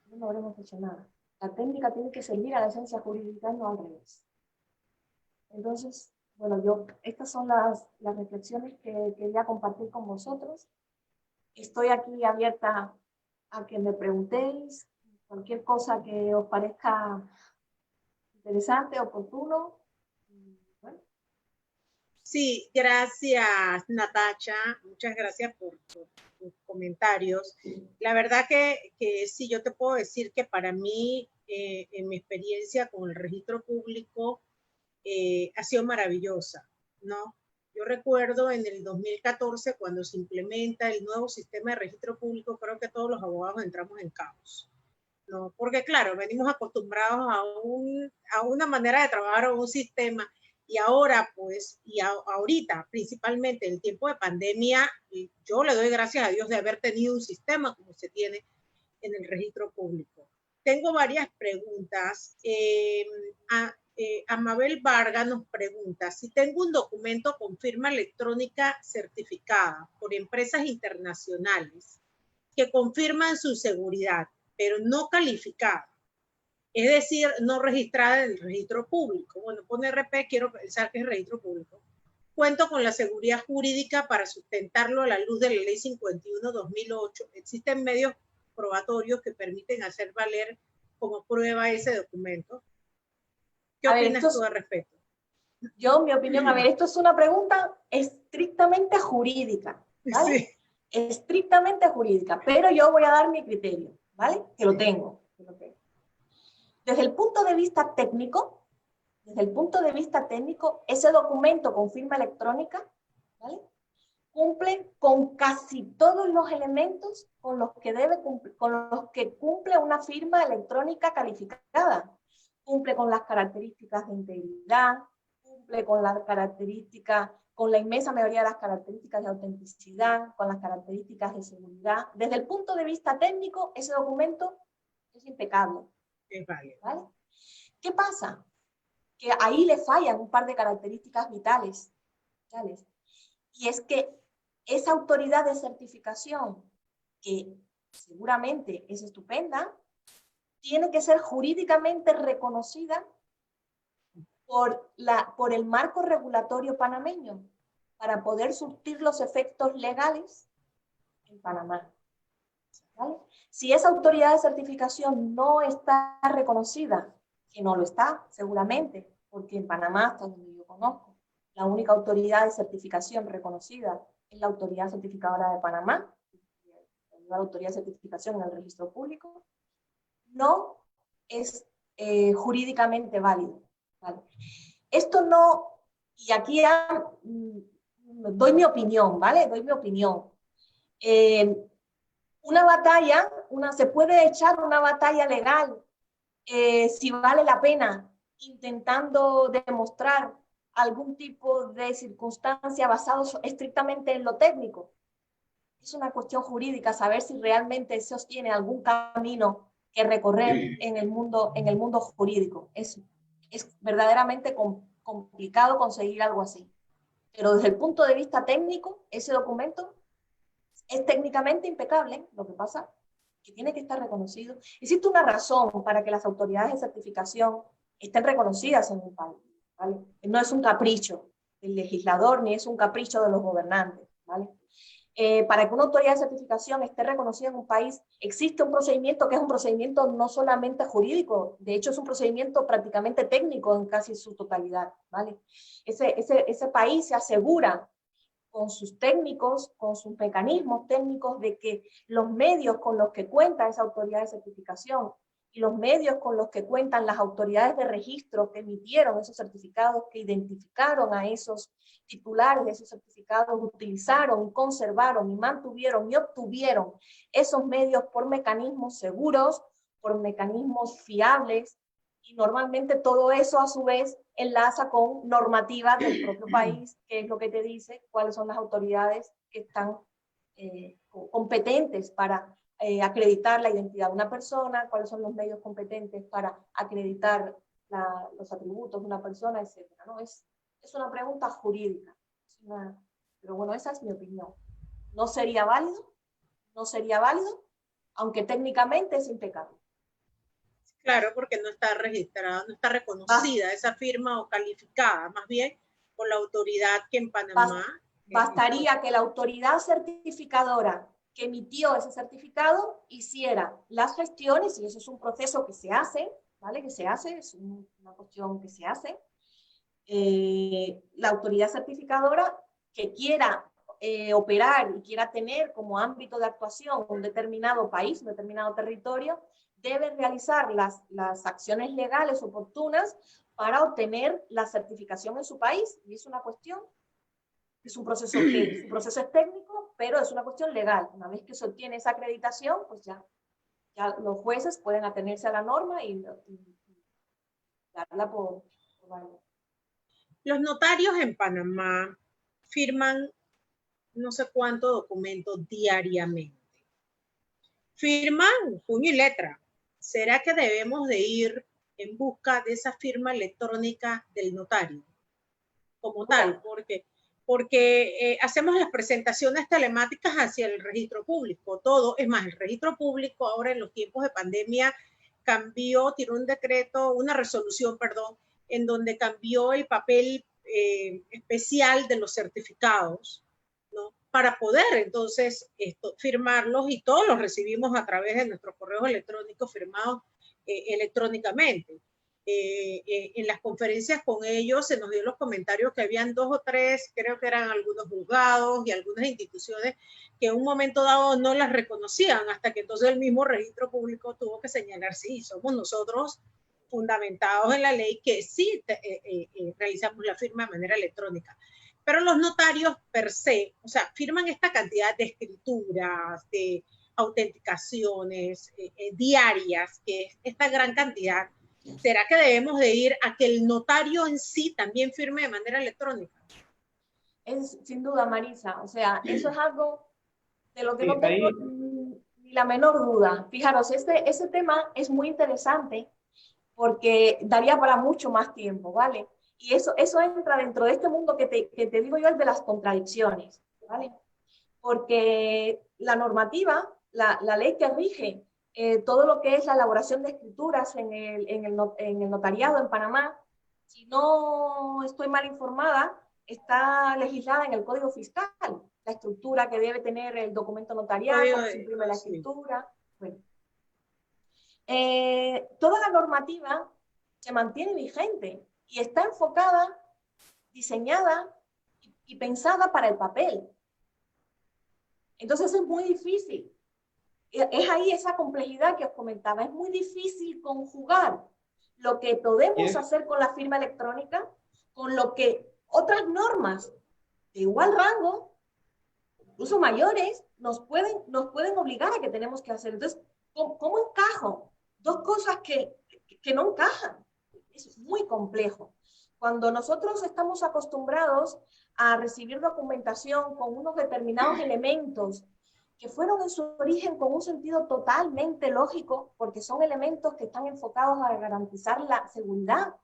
No habremos hecho nada. La técnica tiene que servir a la esencia jurídica y no al revés. Entonces, bueno, estas son las reflexiones que quería compartir con vosotros. Estoy aquí abierta a que me preguntéis cualquier cosa que os parezca interesante, oportuno. Bueno. Sí, gracias, Natacha. Muchas gracias por tus comentarios. La verdad que sí, yo te puedo decir que para mí, en mi experiencia con el registro público, ha sido maravillosa, ¿no? Yo recuerdo en el 2014, cuando se implementa el nuevo sistema de registro público, creo que todos los abogados entramos en caos, ¿no? Porque claro, venimos acostumbrados a una manera de trabajar, a un sistema, y ahora pues, ahorita, principalmente en el tiempo de pandemia, yo le doy gracias a Dios de haber tenido un sistema como se tiene en el registro público. Tengo varias preguntas. Amabel Vargas nos pregunta, si tengo un documento con firma electrónica certificada por empresas internacionales que confirman su seguridad, pero no calificada, es decir, no registrada en el registro público. Bueno, pone RP, quiero pensar que es registro público. Cuento con la seguridad jurídica para sustentarlo a la luz de la Ley 51/2008. Existen medios probatorios que permiten hacer valer como prueba ese documento. ¿Qué opinas tú al respecto? Yo, mi opinión, a ver, esto es una pregunta estrictamente jurídica, ¿vale? Sí. Estrictamente jurídica, pero yo voy a dar mi criterio, ¿vale? Que lo tengo. Desde el punto de vista técnico, ese documento con firma electrónica, ¿vale?, cumple con casi todos los elementos con los que cumple una firma electrónica calificada. Cumple con las características de integridad, cumple con las características, con la inmensa mayoría de las características de autenticidad, con las características de seguridad. Desde el punto de vista técnico, ese documento es impecable. ¿Vale? ¿Qué pasa? Que ahí le fallan un par de características vitales. Y es que esa autoridad de certificación, que seguramente es estupenda, tiene que ser jurídicamente reconocida por el marco regulatorio panameño para poder surtir los efectos legales en Panamá. ¿Vale? Si esa autoridad de certificación no está reconocida, que no lo está seguramente, porque en Panamá, hasta donde yo conozco, la única autoridad de certificación reconocida es la autoridad certificadora de Panamá, la autoridad de certificación en el registro público, no es jurídicamente válido. ¿Vale? Esto no, y aquí ya doy mi opinión, ¿vale? Doy mi opinión. Una batalla, se puede echar una batalla legal si vale la pena, intentando demostrar algún tipo de circunstancia basado estrictamente en lo técnico. Es una cuestión jurídica saber si realmente se sostiene algún camino que recorrer en el mundo jurídico. Es verdaderamente complicado conseguir algo así. Pero desde el punto de vista técnico, ese documento es técnicamente impecable. Lo que pasa es que tiene que estar reconocido. Existe una razón para que las autoridades de certificación estén reconocidas en un país, ¿vale? No es un capricho del legislador ni es un capricho de los gobernantes, ¿vale? Para que una autoridad de certificación esté reconocida en un país, existe un procedimiento que es un procedimiento no solamente jurídico, de hecho es un procedimiento prácticamente técnico en casi su totalidad, ¿vale? Ese país se asegura con sus técnicos, con sus mecanismos técnicos, de que los medios con los que cuenta esa autoridad de certificación y los medios con los que cuentan las autoridades de registro que emitieron esos certificados, que identificaron a esos titulares de esos certificados, utilizaron, conservaron y mantuvieron y obtuvieron esos medios por mecanismos seguros, por mecanismos fiables, y normalmente todo eso a su vez enlaza con normativas del propio país, que es lo que te dice cuáles son las autoridades que están competentes para acreditar la identidad de una persona, cuáles son los medios competentes para acreditar los atributos de una persona, etc. ¿No? Es una pregunta jurídica. Pero bueno, esa es mi opinión. No sería válido, aunque técnicamente es impecable. Claro, porque no está registrada, no está reconocida esa firma o calificada, más bien por la autoridad que en Panamá. Bastaría que la autoridad certificadora que emitió ese certificado hiciera las gestiones, y eso es un proceso que se hace, ¿vale? Que se hace, es una cuestión que se hace. La autoridad certificadora que quiera operar y quiera tener como ámbito de actuación un determinado país, un determinado territorio, debe realizar las acciones legales oportunas para obtener la certificación en su país, y es una cuestión, es un proceso que su proceso es técnico, pero es una cuestión legal. Una vez que se obtiene esa acreditación, pues ya los jueces pueden atenerse a la norma y darla por válida. Los notarios en Panamá firman no sé cuántos documentos diariamente. Firman puño y letra. ¿Será que debemos de ir en busca de esa firma electrónica del notario como tal? Porque hacemos las presentaciones telemáticas hacia el registro público, todo, es más, el registro público ahora en los tiempos de pandemia cambió, tiró un decreto, una resolución, perdón, en donde cambió el papel especial de los certificados, ¿no? Para poder entonces firmarlos, y todos los recibimos a través de nuestros correos electrónicos firmados electrónicamente. En las conferencias con ellos se nos dio los comentarios que habían 2 o 3, creo que eran algunos juzgados y algunas instituciones que en un momento dado no las reconocían, hasta que entonces el mismo registro público tuvo que señalar, sí, somos nosotros fundamentados en la ley que sí realizamos la firma de manera electrónica. Pero los notarios per se, o sea, firman esta cantidad de escrituras, de autenticaciones diarias, que es esta gran cantidad. ¿Será que debemos de ir a que el notario en sí también firme de manera electrónica? Es sin duda, Marisa, o sea, eso es algo de lo que no tengo ni la menor duda. Fijaros, ese tema es muy interesante porque daría para mucho más tiempo, ¿vale? Y eso entra dentro de este mundo que te digo yo, el de las contradicciones, ¿vale? Porque la normativa, la ley que rige todo lo que es la elaboración de escrituras en el notariado en Panamá, si no estoy mal informada, está legislada en el Código Fiscal, la estructura que debe tener el documento notarial, cómo se imprime la escritura. Bueno. Toda la normativa se mantiene vigente y está enfocada, diseñada y pensada para el papel. Entonces es muy difícil. Es ahí esa complejidad que os comentaba. Es muy difícil conjugar lo que podemos hacer con la firma electrónica con lo que otras normas de igual rango, incluso mayores, nos pueden obligar a que tenemos que hacer. Entonces, ¿cómo encajo dos cosas que no encajan? Es muy complejo. Cuando nosotros estamos acostumbrados a recibir documentación con unos determinados elementos que fueron en su origen con un sentido totalmente lógico, porque son elementos que están enfocados a garantizar la seguridad,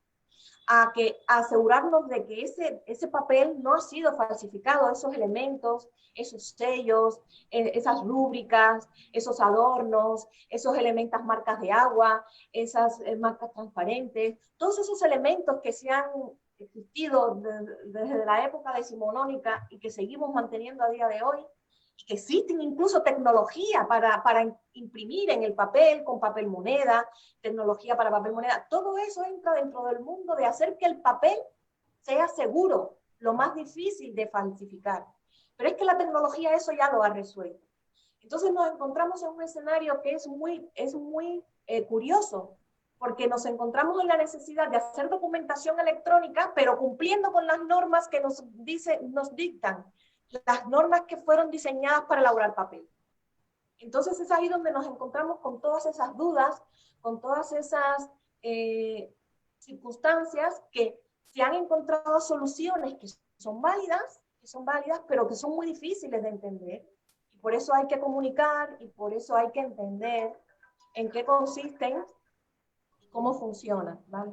a asegurarnos de que ese papel no ha sido falsificado, esos elementos, esos sellos, esas rúbricas, esos adornos, esos elementos, marcas de agua, esas marcas transparentes, todos esos elementos que se han existido desde la época decimonónica y que seguimos manteniendo a día de hoy, y que existen incluso tecnología para imprimir en el papel, con papel moneda, tecnología para papel moneda, todo eso entra dentro del mundo de hacer que el papel sea seguro, lo más difícil de falsificar. Pero es que la tecnología eso ya lo ha resuelto. Entonces nos encontramos en un escenario que es muy curioso, porque nos encontramos en la necesidad de hacer documentación electrónica, pero cumpliendo con las normas que nos dictan, las normas que fueron diseñadas para elaborar papel. Entonces es ahí donde nos encontramos con todas esas dudas, con todas esas circunstancias que se han encontrado soluciones que son válidas, pero que son muy difíciles de entender. Y por eso hay que comunicar y por eso hay que entender en qué consisten y cómo funcionan, ¿vale?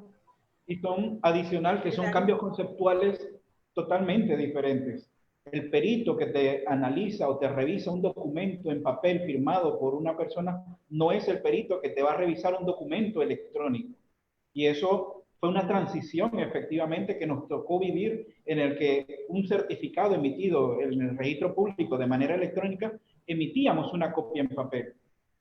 Y son adicional que son cambios conceptuales totalmente diferentes. El perito que te analiza o te revisa un documento en papel firmado por una persona no es el perito que te va a revisar un documento electrónico. Y eso fue una transición efectivamente que nos tocó vivir, en el que un certificado emitido en el registro público de manera electrónica, emitíamos una copia en papel.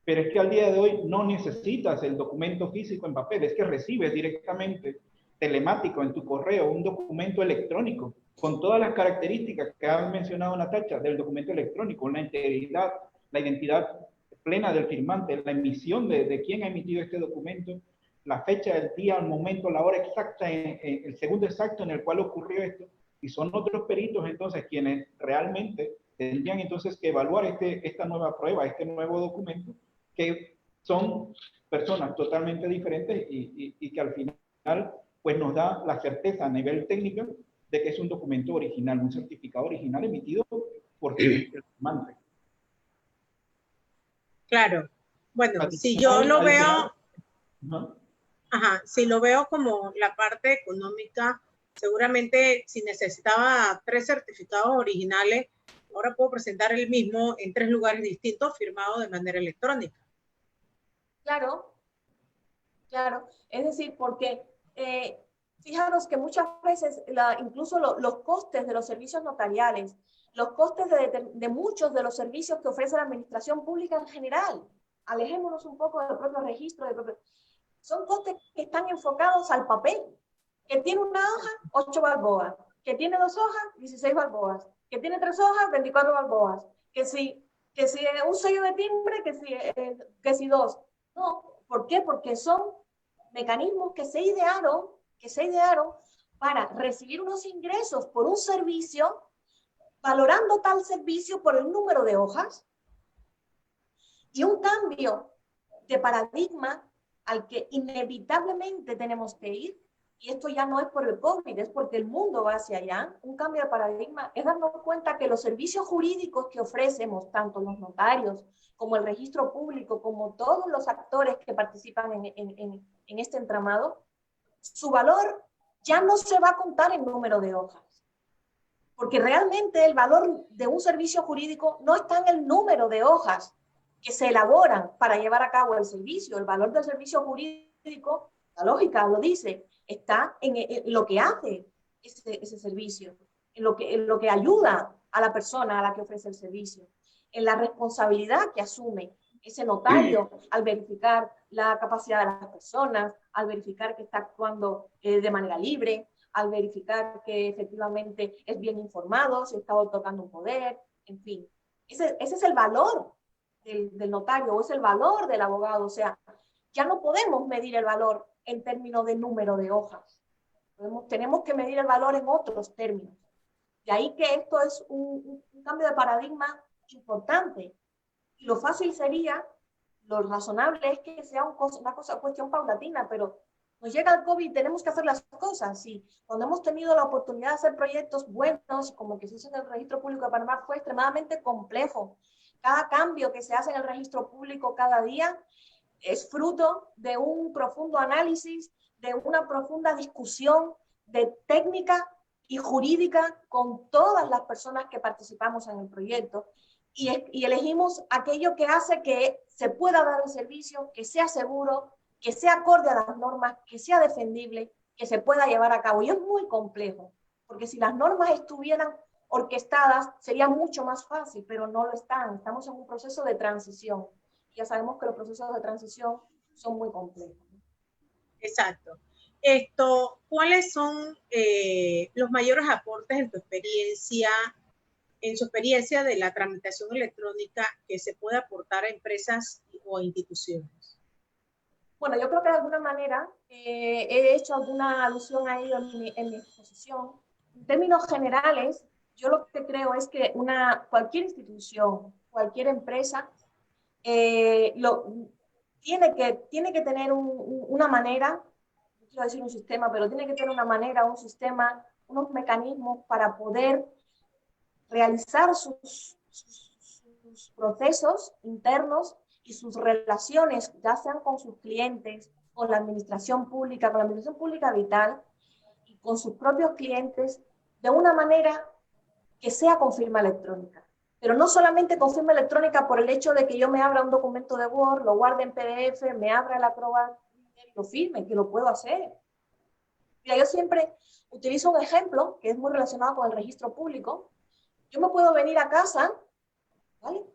Pero es que al día de hoy no necesitas el documento físico en papel, es que recibes directamente telemático en tu correo un documento electrónico con todas las características que ha mencionado Natacha del documento electrónico, la integridad, la identidad plena del firmante, la emisión de quién ha emitido este documento, la fecha, el día, el momento, la hora exacta, el segundo exacto en el cual ocurrió esto, y son otros peritos entonces quienes realmente tendrían entonces que evaluar esta nueva prueba, este nuevo documento, que son personas totalmente diferentes y que al final pues nos da la certeza a nivel técnico de que es un documento original, un certificado original emitido por el firmante. Claro. Bueno, si yo lo veo, si lo veo como la parte económica, seguramente si necesitaba 3 certificados originales, ahora puedo presentar el mismo en 3 lugares distintos, firmado de manera electrónica. Claro, claro. Es decir, porque fijaros que muchas veces incluso los costes de los servicios notariales, los costes de muchos de los servicios que ofrece la administración pública en general, alejémonos un poco del propio registro, son costes que están enfocados al papel, que tiene una hoja, 8 balboas, que tiene 2 hojas, 16 balboas, que tiene 3 hojas, 24 balboas, que si un sello de timbre, que si 2. No, ¿por qué? Porque son mecanismos que se idearon para recibir unos ingresos por un servicio, valorando tal servicio por el número de hojas, y un cambio de paradigma al que inevitablemente tenemos que ir, y esto ya no es por el COVID, es porque el mundo va hacia allá. Un cambio de paradigma es darnos cuenta que los servicios jurídicos que ofrecemos, tanto los notarios como el registro público, como todos los actores que participan en este entramado, su valor ya no se va a contar en número de hojas. Porque realmente el valor de un servicio jurídico no está en el número de hojas que se elaboran para llevar a cabo el servicio. El valor del servicio jurídico, la lógica lo dice, está en lo que hace ese servicio, en lo que ayuda a la persona a la que ofrece el servicio, en la responsabilidad que asume ese notario al verificar la capacidad de las personas, al verificar que está actuando de manera libre, al verificar que efectivamente es bien informado, se está otorgando un poder, en fin. Ese es el valor del notario, o es el valor del abogado. O sea, ya no podemos medir el valor en términos de número de hojas. Tenemos que medir el valor en otros términos. De ahí que esto es un cambio de paradigma importante. Y lo fácil sería, lo razonable es que sea una cuestión paulatina, pero nos llega el COVID y tenemos que hacer las cosas. Y cuando hemos tenido la oportunidad de hacer proyectos buenos, como el que se hizo en el Registro Público de Panamá, fue extremadamente complejo. Cada cambio que se hace en el registro público cada día es fruto de un profundo análisis, de una profunda discusión de técnica y jurídica con todas las personas que participamos en el proyecto. Y elegimos aquello que hace que se pueda dar el servicio, que sea seguro, que sea acorde a las normas, que sea defendible, que se pueda llevar a cabo. Y es muy complejo, porque si las normas estuvieran orquestadas sería mucho más fácil, pero no lo están. Estamos en un proceso de transición. Ya sabemos que los procesos de transición son muy complejos. Exacto. ¿Cuáles son los mayores aportes en tu experiencia en su experiencia de la tramitación electrónica que se puede aportar a empresas o instituciones? Bueno, yo creo que de alguna manera he hecho alguna alusión a ello en mi exposición. En términos generales, yo lo que creo es que cualquier institución, cualquier empresa, tiene que tener una manera, no quiero decir un sistema, pero tiene que tener una manera, un sistema, unos mecanismos para poder realizar sus procesos internos y sus relaciones, ya sean con sus clientes, con la administración pública vital y con sus propios clientes, de una manera que sea con firma electrónica. Pero no solamente con firma electrónica por el hecho de que yo me abra un documento de Word, lo guarde en PDF, me abra el Acrobat y lo firme, que lo puedo hacer. Mira, yo siempre utilizo un ejemplo que es muy relacionado con el registro público. Yo me puedo venir a casa, ¿vale?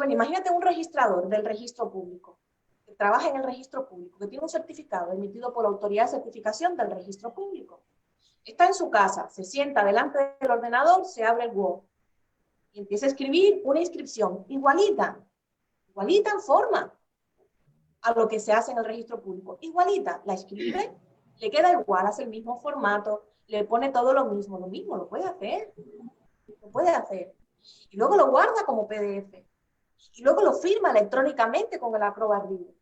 Imagínate un registrador del registro público, que trabaja en el registro público, que tiene un certificado emitido por la autoridad de certificación del registro público. Está en su casa, se sienta delante del ordenador, se abre el Word y empieza a escribir una inscripción igualita en forma a lo que se hace en el registro público. Igualita, la escribe, le queda igual, hace el mismo formato, le pone todo lo mismo, lo puede hacer. Lo puede hacer. Y luego lo guarda como PDF. Y luego lo firma electrónicamente con el Acrobat Reader.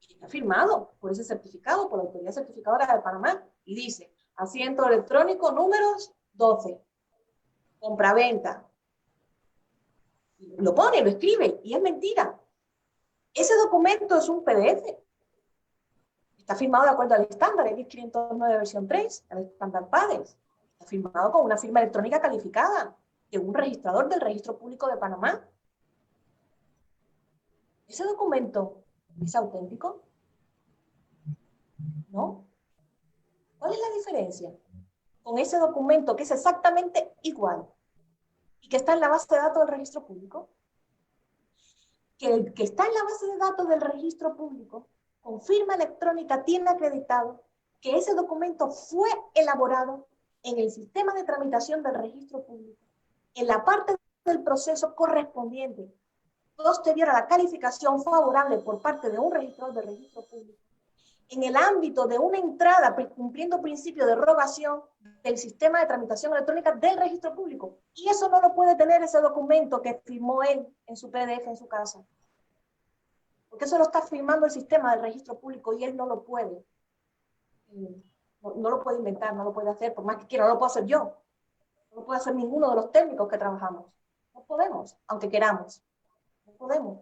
Y está firmado por ese certificado, por la autoridad certificadora de Panamá. Y dice, asiento electrónico números 12. Compraventa. Lo pone, lo escribe, y es mentira. Ese documento es un PDF. Está firmado de acuerdo al estándar X509 versión 3, al estándar PADES. Está firmado con una firma electrónica calificada de un registrador del Registro Público de Panamá. ¿Ese documento es auténtico? ¿No? ¿Cuál es la diferencia con ese documento que es exactamente igual y que está en la base de datos del Registro Público? Que el que está en la base de datos del Registro Público con firma electrónica tiene acreditado que ese documento fue elaborado en el sistema de tramitación del Registro Público, en la parte del proceso correspondiente, posterior a la calificación favorable por parte de un registrador del Registro Público, en el ámbito de una entrada cumpliendo principio de rogación del sistema de tramitación electrónica del Registro Público. Y eso no lo puede tener ese documento que firmó él en su PDF en su casa. Porque eso lo está firmando el sistema del Registro Público y él no lo puede. No lo puede inventar, no lo puede hacer, por más que quiera, no lo puedo hacer yo. No lo puede hacer ninguno de los técnicos que trabajamos. No podemos, aunque queramos. No podemos.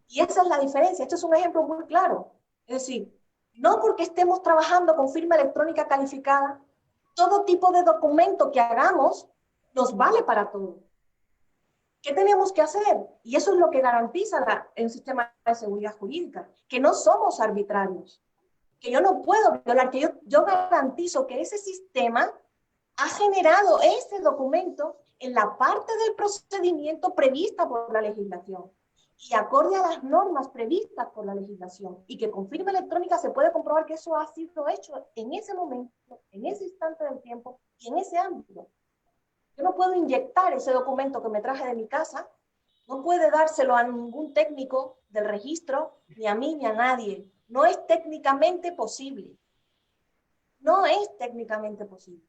Y esa es la diferencia. Este es un ejemplo muy claro. Es decir, no porque estemos trabajando con firma electrónica calificada, todo tipo de documento que hagamos nos vale para todo. ¿Qué tenemos que hacer? Y eso es lo que garantiza el sistema de seguridad jurídica, que no somos arbitrarios, que yo no puedo violar, que yo garantizo que ese sistema ha generado ese documento en la parte del procedimiento prevista por la legislación y acorde a las normas previstas por la legislación, y que con firma electrónica se puede comprobar que eso ha sido hecho en ese momento, en ese instante del tiempo y en ese ámbito. Yo no puedo inyectar ese documento que me traje de mi casa, no puede dárselo a ningún técnico del registro, ni a mí ni a nadie. No es técnicamente posible. No es técnicamente posible.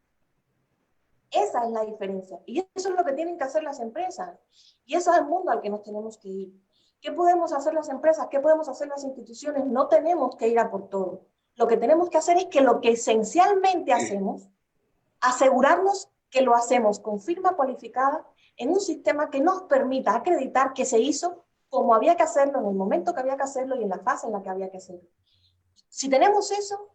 Esa es la diferencia. Y eso es lo que tienen que hacer las empresas. Y eso es el mundo al que nos tenemos que ir. ¿Qué podemos hacer las empresas? ¿Qué podemos hacer las instituciones? No tenemos que ir a por todo. Lo que tenemos que hacer es que lo que esencialmente hacemos, asegurarnos que lo hacemos con firma cualificada en un sistema que nos permita acreditar que se hizo como había que hacerlo, en el momento que había que hacerlo y en la fase en la que había que hacerlo. Si tenemos eso,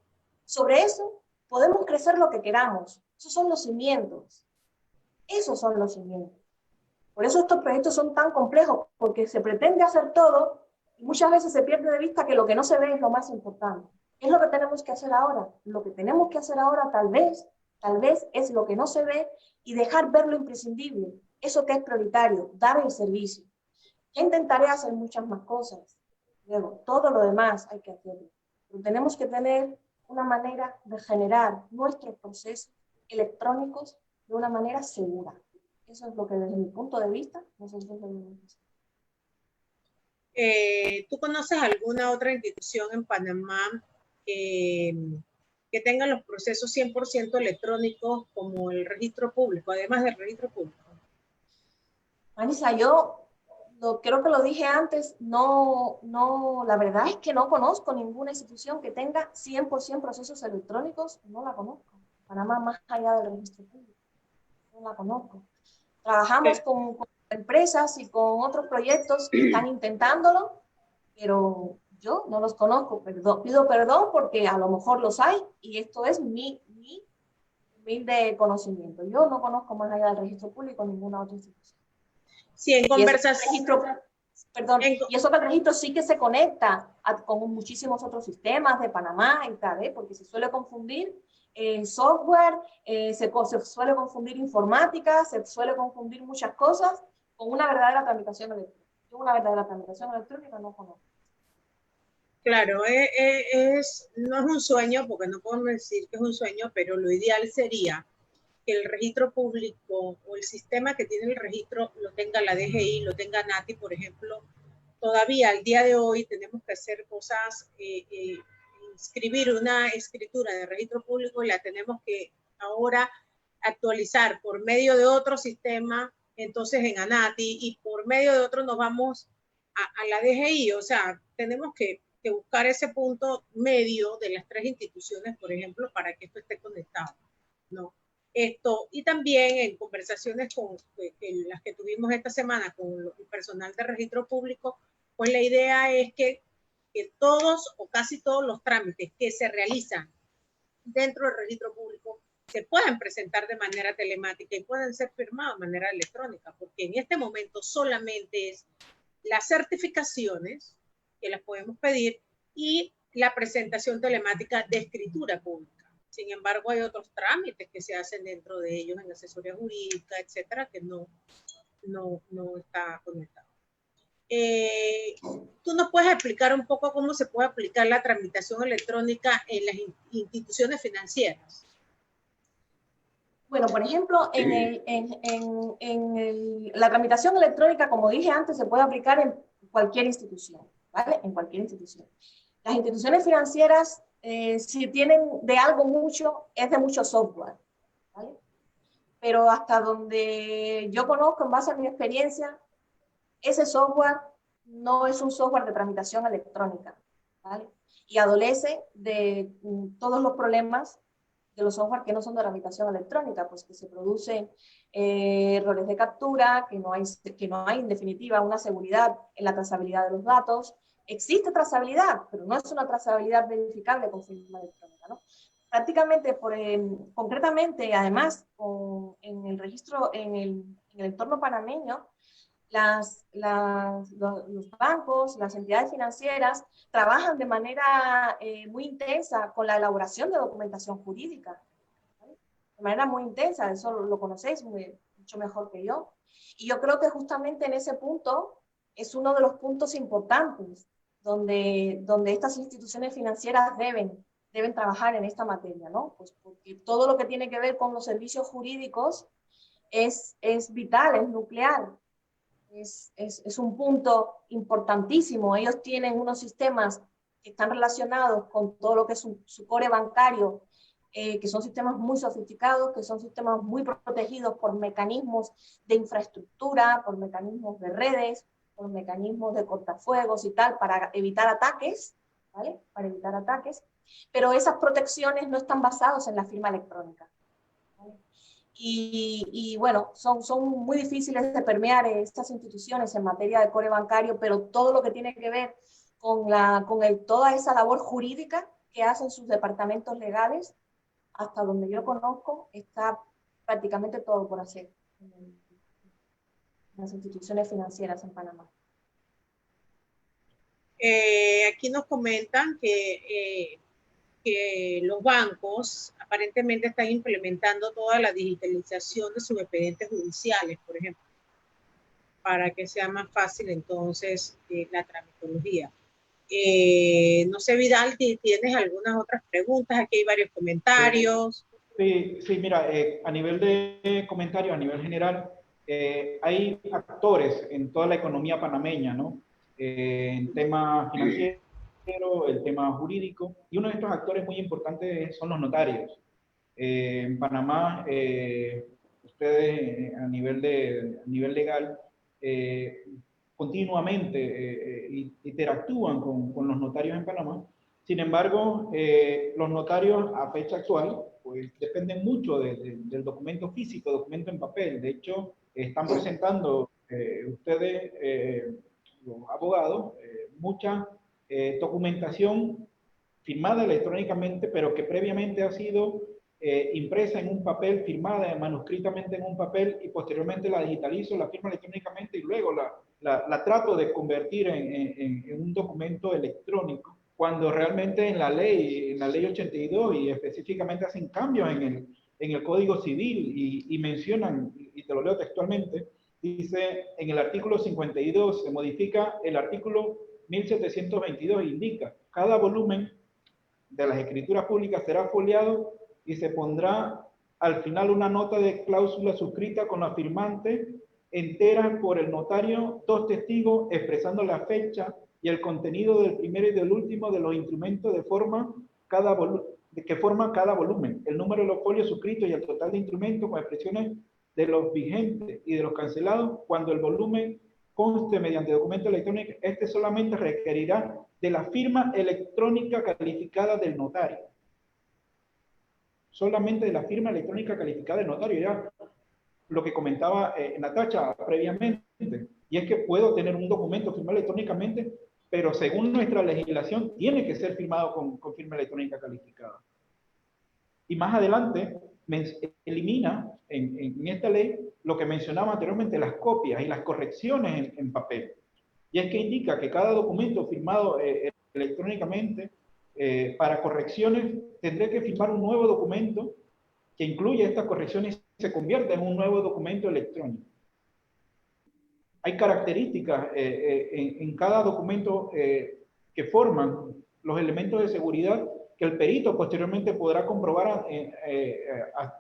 sobre eso podemos crecer lo que queramos. Esos son los cimientos. Esos son los cimientos. Por eso estos proyectos son tan complejos, porque se pretende hacer todo y muchas veces se pierde de vista que lo que no se ve es lo más importante. ¿Qué es lo que tenemos que hacer ahora? Lo que tenemos que hacer ahora tal vez es lo que no se ve y dejar ver lo imprescindible. Eso que es prioritario, dar el servicio. Ya intentaré hacer muchas más cosas. Luego, todo lo demás hay que hacerlo. Pero tenemos que tener una manera de generar nuestros procesos electrónicos de una manera segura. Eso es lo que desde mi punto de vista nosotros debemos hacer. ¿Tú conoces alguna otra institución en Panamá que tenga los procesos 100% electrónicos como el registro público, además del registro público? Anisa, yo creo que lo dije antes, la verdad es que no conozco ninguna institución que tenga 100% procesos electrónicos, no la conozco. Panamá más allá del registro público, no la conozco. Trabajamos con empresas y con otros proyectos que están intentándolo, pero yo no los conozco. Pido perdón porque a lo mejor los hay y esto es mi humilde conocimiento. Yo no conozco más allá del registro público ninguna otra institución. Sí, en conversación. Y eso que el registro sí que se conecta con muchísimos otros sistemas de Panamá y tal, porque se suele confundir software, se suele confundir informática, se suele confundir muchas cosas con una verdadera tramitación electrónica. Yo una verdadera tramitación electrónica no conozco. Claro, no es un sueño, porque no podemos decir que es un sueño, pero lo ideal sería que el registro público o el sistema que tiene el registro lo tenga la DGI, lo tenga NATI, por ejemplo. Todavía al día de hoy tenemos que hacer cosas, inscribir una escritura de registro público y la tenemos que ahora actualizar por medio de otro sistema, entonces en ANATI, y por medio de otro nos vamos a la DGI. O sea, tenemos que buscar ese punto medio de las tres instituciones, por ejemplo, para que esto esté conectado, ¿no? Y también en conversaciones con las que tuvimos esta semana con el personal de registro público, pues la idea es que todos o casi todos los trámites que se realizan dentro del registro público se puedan presentar de manera telemática y pueden ser firmados de manera electrónica, porque en este momento solamente es las certificaciones que las podemos pedir y la presentación telemática de escritura pública. Sin embargo, hay otros trámites que se hacen dentro de ellos en asesoría jurídica, etcétera, que no está conectado. ¿Tú nos puedes explicar un poco cómo se puede aplicar la tramitación electrónica en las instituciones financieras? Bueno, por ejemplo, la tramitación electrónica, como dije antes, se puede aplicar en cualquier institución, ¿vale? En cualquier institución. Las instituciones financieras, si tienen de algo mucho, es de mucho software, ¿vale? Pero hasta donde yo conozco, en base a mi experiencia, ese software no es un software de tramitación electrónica, ¿vale? Y adolece de todos los problemas de los software que no son de tramitación electrónica, pues que se producen errores de captura, que no hay en definitiva una seguridad en la trazabilidad de los datos. Existe trazabilidad, pero no es una trazabilidad verificable con firma electrónica, ¿no? Prácticamente, concretamente, además, en el registro, en el entorno panameño, los bancos, las entidades financieras trabajan de manera muy intensa con la elaboración de documentación jurídica, ¿vale? De manera muy intensa, eso lo conocéis mucho mejor que yo. Y yo creo que justamente en ese punto es uno de los puntos importantes donde estas instituciones financieras deben trabajar en esta materia, ¿no? Pues porque todo lo que tiene que ver con los servicios jurídicos es vital, es nuclear. Es un punto importantísimo. Ellos tienen unos sistemas que están relacionados con todo lo que es su core bancario, que son sistemas muy sofisticados, que son sistemas muy protegidos por mecanismos de infraestructura, por mecanismos de redes, por mecanismos de cortafuegos y tal, para evitar ataques, ¿vale? Para evitar ataques. Pero esas protecciones no están basadas en la firma electrónica. Y bueno, son muy difíciles de permear estas instituciones en materia de core bancario, pero todo lo que tiene que ver con toda esa labor jurídica que hacen sus departamentos legales, hasta donde yo conozco, está prácticamente todo por hacer en las instituciones financieras en Panamá. Aquí nos comentan que los bancos aparentemente están implementando toda la digitalización de sus expedientes judiciales, por ejemplo, para que sea más fácil entonces la tramitología. No sé, Vidal, ¿tienes algunas otras preguntas? Aquí hay varios comentarios. Sí, mira, a nivel de comentario, a nivel general, hay actores en toda la economía panameña, ¿no? En tema financiero, el tema jurídico, y uno de estos actores muy importantes son los notarios. En Panamá, ustedes a nivel legal, continuamente interactúan con los notarios en Panamá. Sin embargo, los notarios a fecha actual pues dependen mucho del documento físico, documento en papel. De hecho, están presentando ustedes, los abogados, mucha documentación firmada electrónicamente, pero que previamente ha sido impresa en un papel, firmada manuscritamente en un papel, y posteriormente la digitalizo, la firmo electrónicamente y luego la trato de convertir en un documento electrónico, cuando realmente en la ley 82 y específicamente hacen cambios en el Código Civil y mencionan, y te lo leo textualmente, dice en el artículo 52, se modifica el artículo 1722 e indica, cada volumen de las escrituras públicas será foliado y se pondrá al final una nota de cláusula suscrita con la firmante entera por el notario, 2 testigos expresando la fecha y el contenido del primero y del último de los instrumentos que forman cada volumen, el número de los folios suscritos y el total de instrumentos con expresiones de los vigentes y de los cancelados. Cuando el volumen conste mediante documento electrónico, este solamente requerirá de la firma electrónica calificada del notario. Solamente de la firma electrónica calificada del notario. Ya lo que comentaba Natacha previamente, y es que puedo tener un documento firmado electrónicamente, pero según nuestra legislación tiene que ser firmado con firma electrónica calificada. Y más adelante elimina en esta ley lo que mencionaba anteriormente, las copias y las correcciones en papel. Y es que indica que cada documento firmado electrónicamente para correcciones tendré que firmar un nuevo documento que incluye estas correcciones y se convierte en un nuevo documento electrónico. Hay características en cada documento que forman los elementos de seguridad que el perito posteriormente podrá comprobar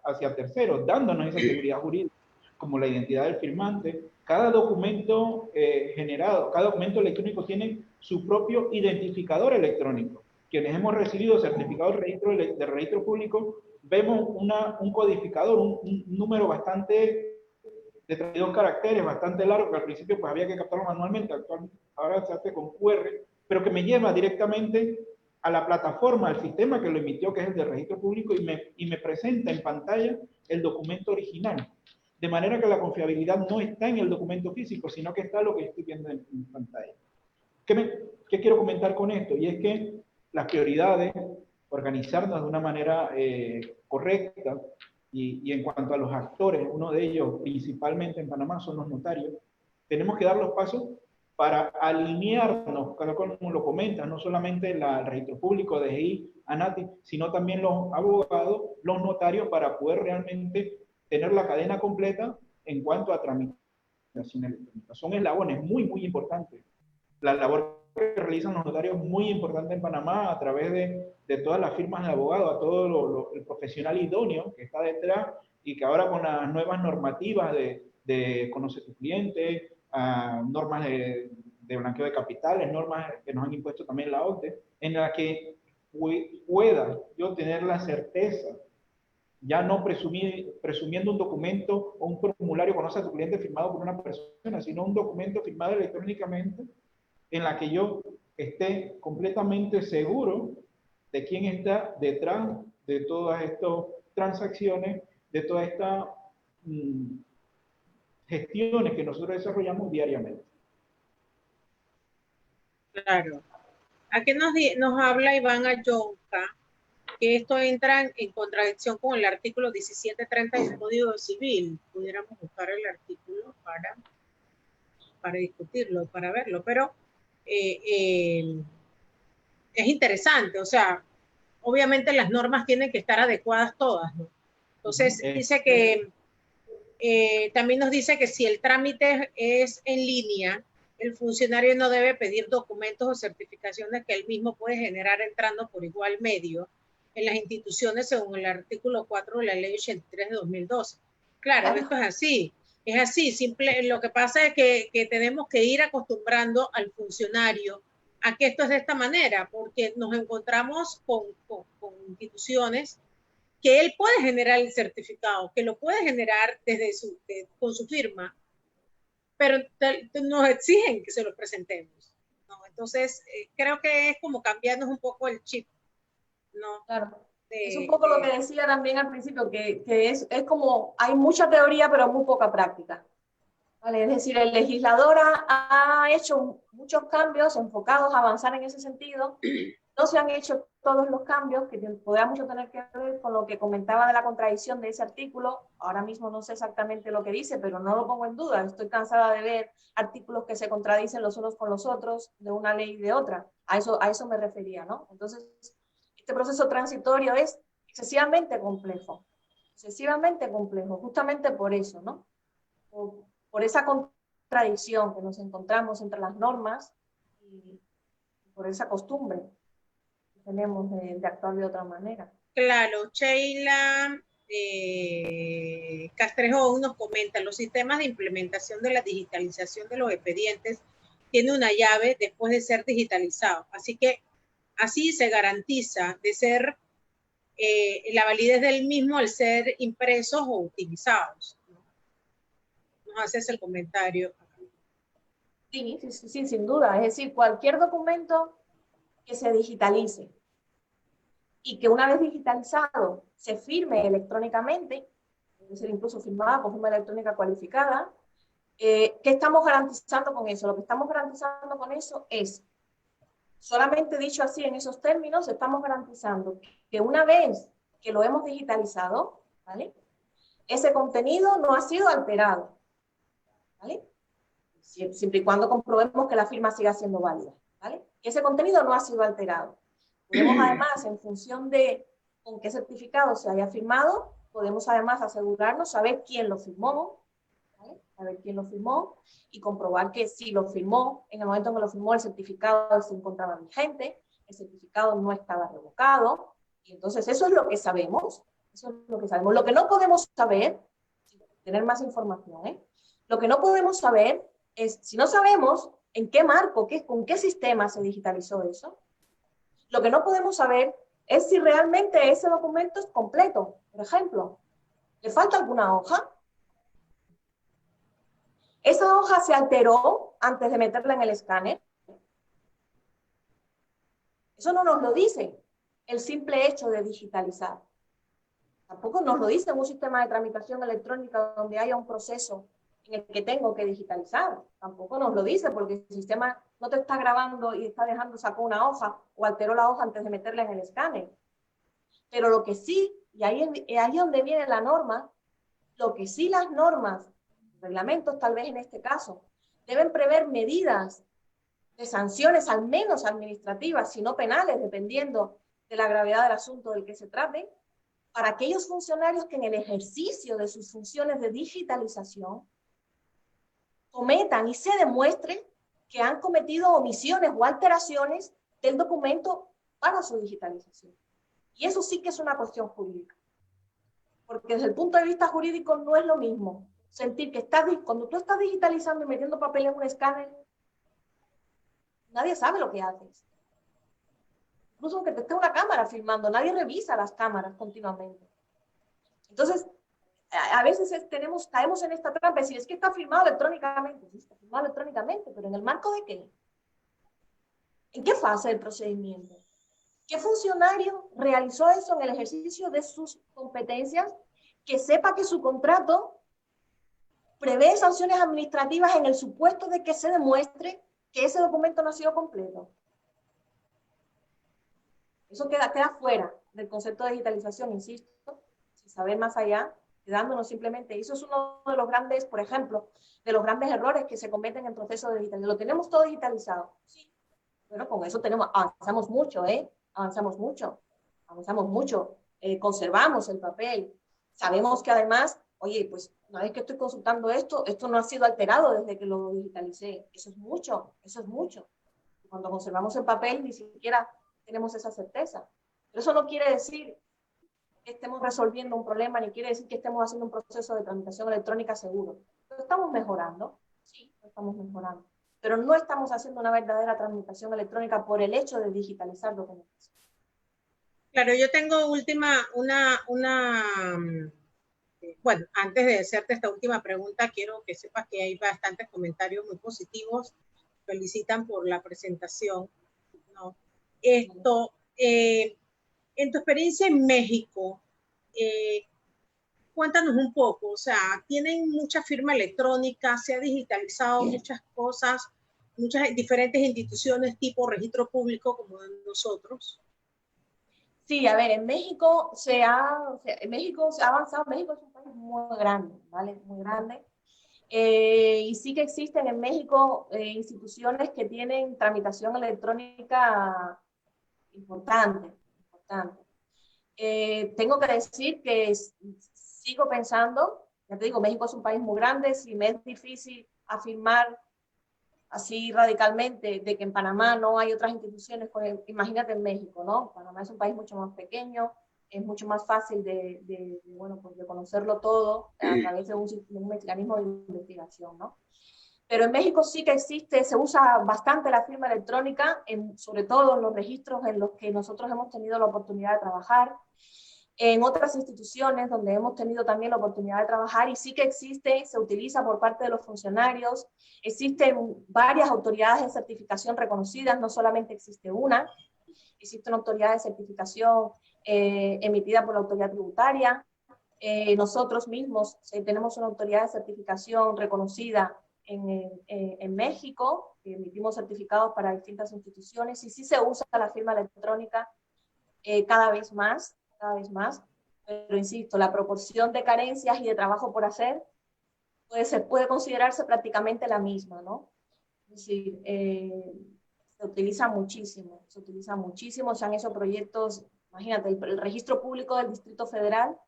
hacia terceros, dándonos esa seguridad jurídica, como la identidad del firmante. Cada documento generado, cada documento electrónico tiene su propio identificador electrónico. Quienes hemos recibido certificado de registro público, vemos un codificador, un número bastante de 32 caracteres, bastante largo, que al principio pues había que captarlo manualmente, ahora se hace con QR, pero que me lleva directamente a la plataforma, al sistema que lo emitió, que es el de registro público, y me presenta en pantalla el documento original. De manera que la confiabilidad no está en el documento físico, sino que está lo que estoy viendo en pantalla. ¿Qué quiero comentar con esto? Y es que las prioridades, organizarnos de una manera correcta, y en cuanto a los actores, uno de ellos principalmente en Panamá son los notarios, tenemos que dar los pasos para alinearnos, como lo comentan, no solamente el registro público, DGI, ANATI, sino también los abogados, los notarios, para poder realmente tener la cadena completa en cuanto a tramitación electrónica. Son eslabones muy, muy importantes. La labor que realizan los notarios es muy importante en Panamá a través de todas las firmas de abogados, a todo el profesional idóneo que está detrás y que ahora con las nuevas normativas de conocer tu cliente, normas de blanqueo de capitales, normas que nos han impuesto también la OCDE, en la que pueda yo tener la certeza, ya no presumiendo un documento o un formulario conoce a tu cliente firmado por una persona, sino un documento firmado electrónicamente en la que yo esté completamente seguro de quién está detrás de todas estas transacciones, de todas estas gestiones que nosotros desarrollamos diariamente. Claro. Aquí nos habla Iván Ayonca que esto entra en contradicción con el artículo 1730 del Código Civil. Pudiéramos buscar el artículo para discutirlo, para verlo, pero es interesante, o sea, obviamente las normas tienen que estar adecuadas todas, ¿no? Entonces, dice que también nos dice que si el trámite es en línea, el funcionario no debe pedir documentos o certificaciones que él mismo puede generar entrando por igual medio en las instituciones según el artículo 4 de la ley 83 de 2012. Claro, esto es así. Es así, simple. Lo que pasa es que tenemos que ir acostumbrando al funcionario a que esto es de esta manera, porque nos encontramos con instituciones que él puede generar el certificado, que lo puede generar con su firma, pero nos exigen que se lo presentemos, ¿no? Entonces, creo que es como cambiarnos un poco el chip, ¿no? Claro. Es un poco lo que decía también al principio, que es como, hay mucha teoría, pero muy poca práctica. ¿Vale? Es decir, el legislador ha hecho muchos cambios enfocados a avanzar en ese sentido. No se han hecho todos los cambios, que podrá mucho tener que ver con lo que comentaba de la contradicción de ese artículo. Ahora mismo no sé exactamente lo que dice, pero no lo pongo en duda. Estoy cansada de ver artículos que se contradicen los unos con los otros, de una ley y de otra. A eso me refería, ¿no? Entonces, este proceso transitorio es excesivamente complejo, justamente por eso, ¿no? Por esa contradicción que nos encontramos entre las normas y por esa costumbre que tenemos de actuar de otra manera. Claro, Sheila Castrejón nos comenta, los sistemas de implementación de la digitalización de los expedientes tienen una llave después de ser digitalizado, así que así se garantiza de ser la validez del mismo al ser impresos o utilizados. Nos haces el comentario. Sí, sin duda. Es decir, cualquier documento que se digitalice y que una vez digitalizado se firme electrónicamente, puede ser incluso firmada con firma electrónica cualificada, ¿qué estamos garantizando con eso? Lo que estamos garantizando con eso es, solamente dicho así en esos términos, estamos garantizando que una vez que lo hemos digitalizado, ¿vale? Ese contenido no ha sido alterado, ¿vale? Siempre y cuando comprobemos que la firma siga siendo válida, ¿vale? Que ese contenido no ha sido alterado. Podemos además, en función de con qué certificado se haya firmado, podemos además asegurarnos, saber quién lo firmó, ¿vale? Saber quién lo firmó y comprobar que si lo firmó, en el momento en que lo firmó, el certificado se encontraba vigente, el certificado no estaba revocado, y entonces eso es lo que sabemos, eso es lo que sabemos. Lo que no podemos saber, tener más información, lo que no podemos saber es, si no sabemos en qué marco, con qué sistema se digitalizó eso, lo que no podemos saber es si realmente ese documento es completo. Por ejemplo, ¿le falta alguna hoja? ¿Esa hoja se alteró antes de meterla en el escáner? Eso no nos lo dice el simple hecho de digitalizar. Tampoco nos lo dice en un sistema de tramitación electrónica donde haya un proceso en el que tengo que digitalizar. Tampoco nos lo dice porque el sistema no te está grabando y está dejando, sacó una hoja o alteró la hoja antes de meterla en el escáner. Pero lo que sí, y ahí es donde viene la norma, lo que sí las normas, reglamentos tal vez en este caso, deben prever medidas de sanciones, al menos administrativas, si no penales, dependiendo de la gravedad del asunto del que se trate, para aquellos funcionarios que en el ejercicio de sus funciones de digitalización cometan y se demuestre que han cometido omisiones o alteraciones del documento para su digitalización. Y eso sí que es una cuestión jurídica. Porque desde el punto de vista jurídico no es lo mismo sentir que cuando tú estás digitalizando y metiendo papel en un escáner, nadie sabe lo que haces. Incluso aunque te esté una cámara filmando, nadie revisa las cámaras continuamente. Entonces, a veces caemos en esta trampa, es decir, es que está firmado electrónicamente. Sí, está firmado electrónicamente, pero ¿en el marco de qué? ¿En qué fase del procedimiento? ¿Qué funcionario realizó eso en el ejercicio de sus competencias? Que sepa que su contrato prevé sanciones administrativas en el supuesto de que se demuestre que ese documento no ha sido completo. Eso queda fuera del concepto de digitalización, insisto, sin saber más allá, quedándonos simplemente. Eso es uno de los grandes, por ejemplo, de los grandes errores que se cometen en el proceso de digitalización. Lo tenemos todo digitalizado. Sí. Bueno, con eso avanzamos mucho, avanzamos mucho, conservamos el papel. Sabemos que además, oye, pues una vez que estoy consultando esto no ha sido alterado desde que lo digitalicé. Eso es mucho. Cuando conservamos el papel ni siquiera tenemos esa certeza. Pero eso no quiere decir que estemos resolviendo un problema, ni quiere decir que estemos haciendo un proceso de tramitación electrónica seguro. Lo estamos mejorando, sí, lo estamos mejorando, pero no estamos haciendo una verdadera tramitación electrónica por el hecho de digitalizar documentación. Claro, yo tengo bueno, antes de hacerte esta última pregunta, quiero que sepas que hay bastantes comentarios muy positivos. Felicitan por la presentación, ¿no? Esto, en tu experiencia en México, cuéntanos un poco, o sea, tienen mucha firma electrónica, se ha digitalizado muchas cosas, muchas diferentes instituciones tipo registro público como nosotros. Sí, a ver, en México se ha avanzado. México es un país muy grande, ¿vale? Muy grande. Y sí que existen en México instituciones que tienen tramitación electrónica importante, importante. Tengo que decir que sigo pensando, ya te digo, México es un país muy grande, si me es difícil afirmar así radicalmente de que en Panamá no hay otras instituciones, imagínate en México, ¿no? Panamá es un país mucho más pequeño, es mucho más fácil bueno, pues de conocerlo todo a través de un mecanismo de investigación, ¿no? Pero en México sí que existe, se usa bastante la firma electrónica, sobre todo en los registros en los que nosotros hemos tenido la oportunidad de trabajar, en otras instituciones donde hemos tenido también la oportunidad de trabajar, y sí que existe, se utiliza por parte de los funcionarios. Existen varias autoridades de certificación reconocidas, no solamente existe una, existe una autoridad de certificación emitida por la autoridad tributaria. Nosotros mismos tenemos una autoridad de certificación reconocida en México, emitimos certificados para distintas instituciones, y sí se usa la firma electrónica cada vez más, pero insisto, la proporción de carencias y de trabajo por hacer puede considerarse prácticamente la misma, ¿no? Es decir, se utiliza muchísimo, se han hecho proyectos, imagínate, el registro público del Distrito Federal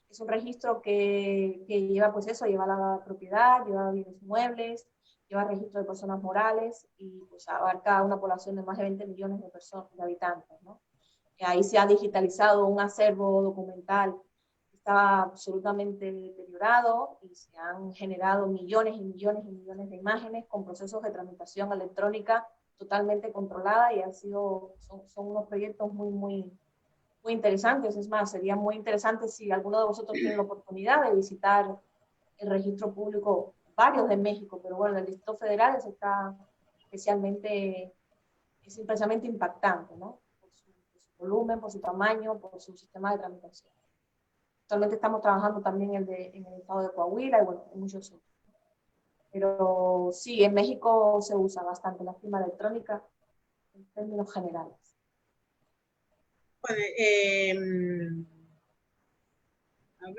es un registro que lleva, pues eso, lleva la propiedad, lleva bienes muebles, lleva registro de personas morales, y pues abarca una población de más de 20 millones de personas, de habitantes, ¿no? Ahí se ha digitalizado un acervo documental que estaba absolutamente deteriorado, y se han generado millones y millones y millones de imágenes con procesos de tramitación electrónica totalmente controlada, y son unos proyectos muy interesantes. Es más, sería muy interesante si alguno de vosotros tiene la oportunidad de visitar el registro público, varios de México, pero bueno, el Distrito Federal está especialmente, es impresionante impactante, ¿no? Volumen, por su tamaño, por su sistema de tramitación. Actualmente estamos trabajando también en el estado de Coahuila y bueno, en muchos otros. Pero sí, en México se usa bastante la firma electrónica en términos generales. Bueno, a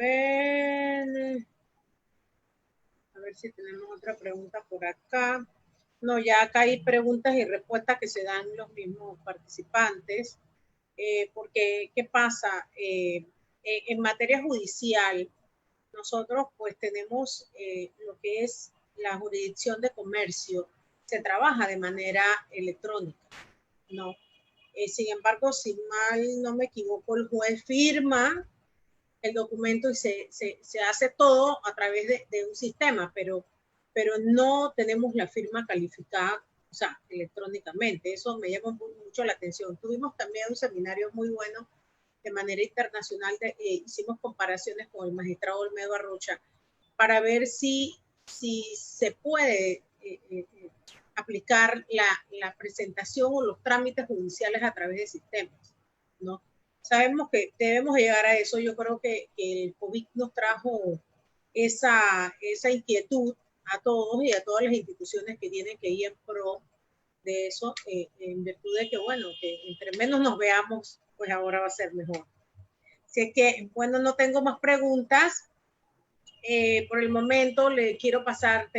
ver si tenemos otra pregunta por acá. No, ya acá hay preguntas y respuestas que se dan los mismos participantes. Porque, ¿qué pasa? En materia judicial, nosotros pues tenemos lo que es la jurisdicción de comercio, se trabaja de manera electrónica, ¿no? Sin embargo, si mal no me equivoco, el juez firma el documento y se hace todo a través de un sistema, pero no tenemos la firma calificada, o sea, electrónicamente. Eso me llama mucho la atención. Tuvimos también un seminario muy bueno de manera internacional, hicimos comparaciones con el magistrado Olmedo Arrocha para ver si se puede aplicar la presentación o los trámites judiciales a través de sistemas, ¿no? Sabemos que debemos llegar a eso. Yo creo que el COVID nos trajo esa inquietud a todos y a todas las instituciones que tienen que ir en pro de eso, en virtud de que, bueno, que entre menos nos veamos, pues ahora va a ser mejor. Así que, bueno, no tengo más preguntas. Por el momento te quiero pasar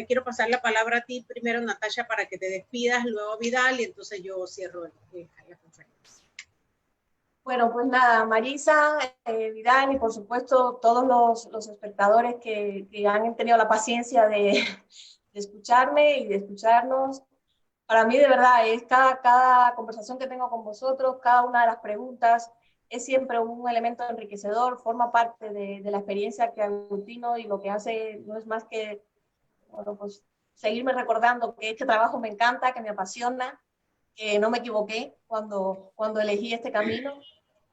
la palabra a ti primero, Natasha, para que te despidas, luego Vidal, y entonces yo cierro la conferencia. Bueno, pues nada, Marisa, Vidal, y por supuesto todos los espectadores que han tenido la paciencia de escucharme y de escucharnos. Para mí, de verdad, es cada conversación que tengo con vosotros, cada una de las preguntas, es siempre un elemento enriquecedor, forma parte de la experiencia que aglutino, y lo que hace no es más que bueno, pues seguirme recordando que este trabajo me encanta, que me apasiona, que no me equivoqué cuando elegí este camino,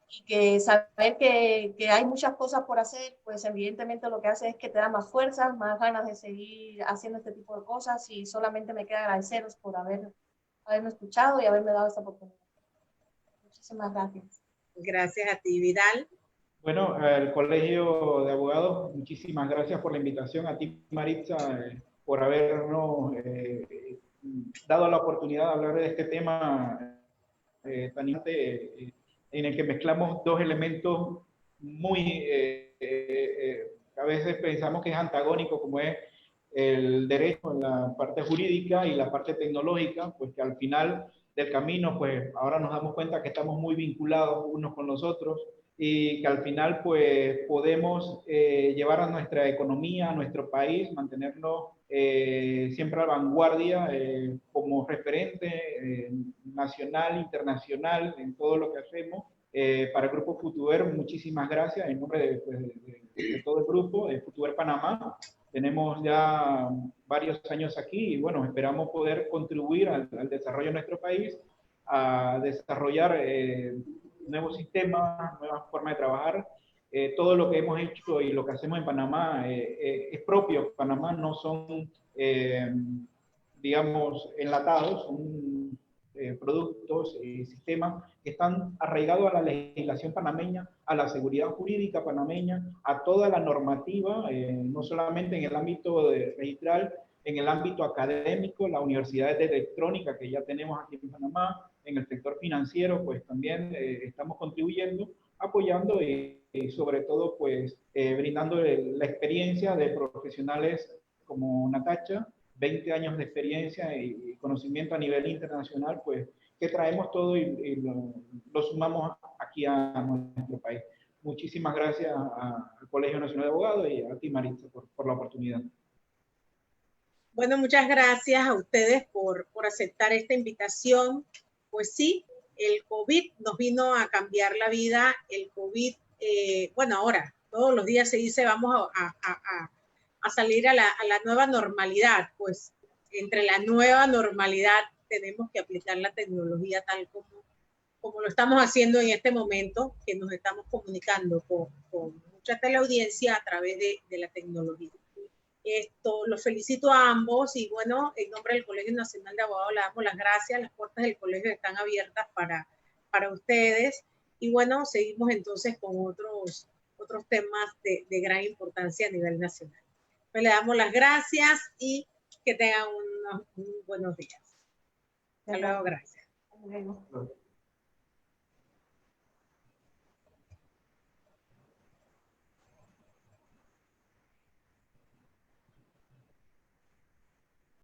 y que saber que hay muchas cosas por hacer, pues evidentemente lo que hace es que te da más fuerzas, más ganas de seguir haciendo este tipo de cosas, y solamente me queda agradeceros por haberme escuchado y haberme dado esta oportunidad. Muchísimas gracias. Gracias a ti, Vidal. Bueno, al Colegio de Abogados, muchísimas gracias por la invitación. A ti, Maritza, por habernos dado la oportunidad de hablar de este tema tan importante, en el que mezclamos dos elementos muy, a veces pensamos que es antagónico, como es el derecho en la parte jurídica y la parte tecnológica, pues que al final del camino, pues ahora nos damos cuenta que estamos muy vinculados unos con los otros, y que al final pues podemos llevar a nuestra economía, a nuestro país, mantenernos siempre a la vanguardia como referente nacional, internacional en todo lo que hacemos. Para el Grupo Futuver, muchísimas gracias en nombre de todo el grupo de Futuver Panamá. Tenemos ya varios años aquí y bueno, esperamos poder contribuir al desarrollo de nuestro país, a desarrollar nuevos sistemas, nuevas formas de trabajar. Todo lo que hemos hecho y lo que hacemos en Panamá es propio. Panamá no son, digamos, enlatados, son productos y sistemas que están arraigados a la legislación panameña, a la seguridad jurídica panameña, a toda la normativa, no solamente en el ámbito registral, en el ámbito académico, las universidades de electrónica que ya tenemos aquí en Panamá, en el sector financiero, pues también estamos contribuyendo, apoyando y sobre todo, pues, brindando la experiencia de profesionales como Natacha, 20 años de experiencia y conocimiento a nivel internacional, pues, que traemos todo y lo sumamos aquí a nuestro país. Muchísimas gracias al Colegio Nacional de Abogados y a ti, Maritza, por la oportunidad. Bueno, muchas gracias a ustedes por aceptar esta invitación. Pues sí, el COVID nos vino a cambiar la vida. El COVID, bueno, ahora todos los días se dice vamos a salir a la nueva normalidad. Pues entre la nueva normalidad tenemos que aplicar la tecnología tal como lo estamos haciendo en este momento, que nos estamos comunicando con mucha teleaudiencia a través de la tecnología. Los felicito a ambos y bueno, en nombre del Colegio Nacional de Abogados le damos las gracias. Las puertas del colegio están abiertas para ustedes y bueno, seguimos entonces con otros temas de gran importancia a nivel nacional. Pues le damos las gracias y que tengan unos buenos días. Hasta luego, gracias. Hasta luego.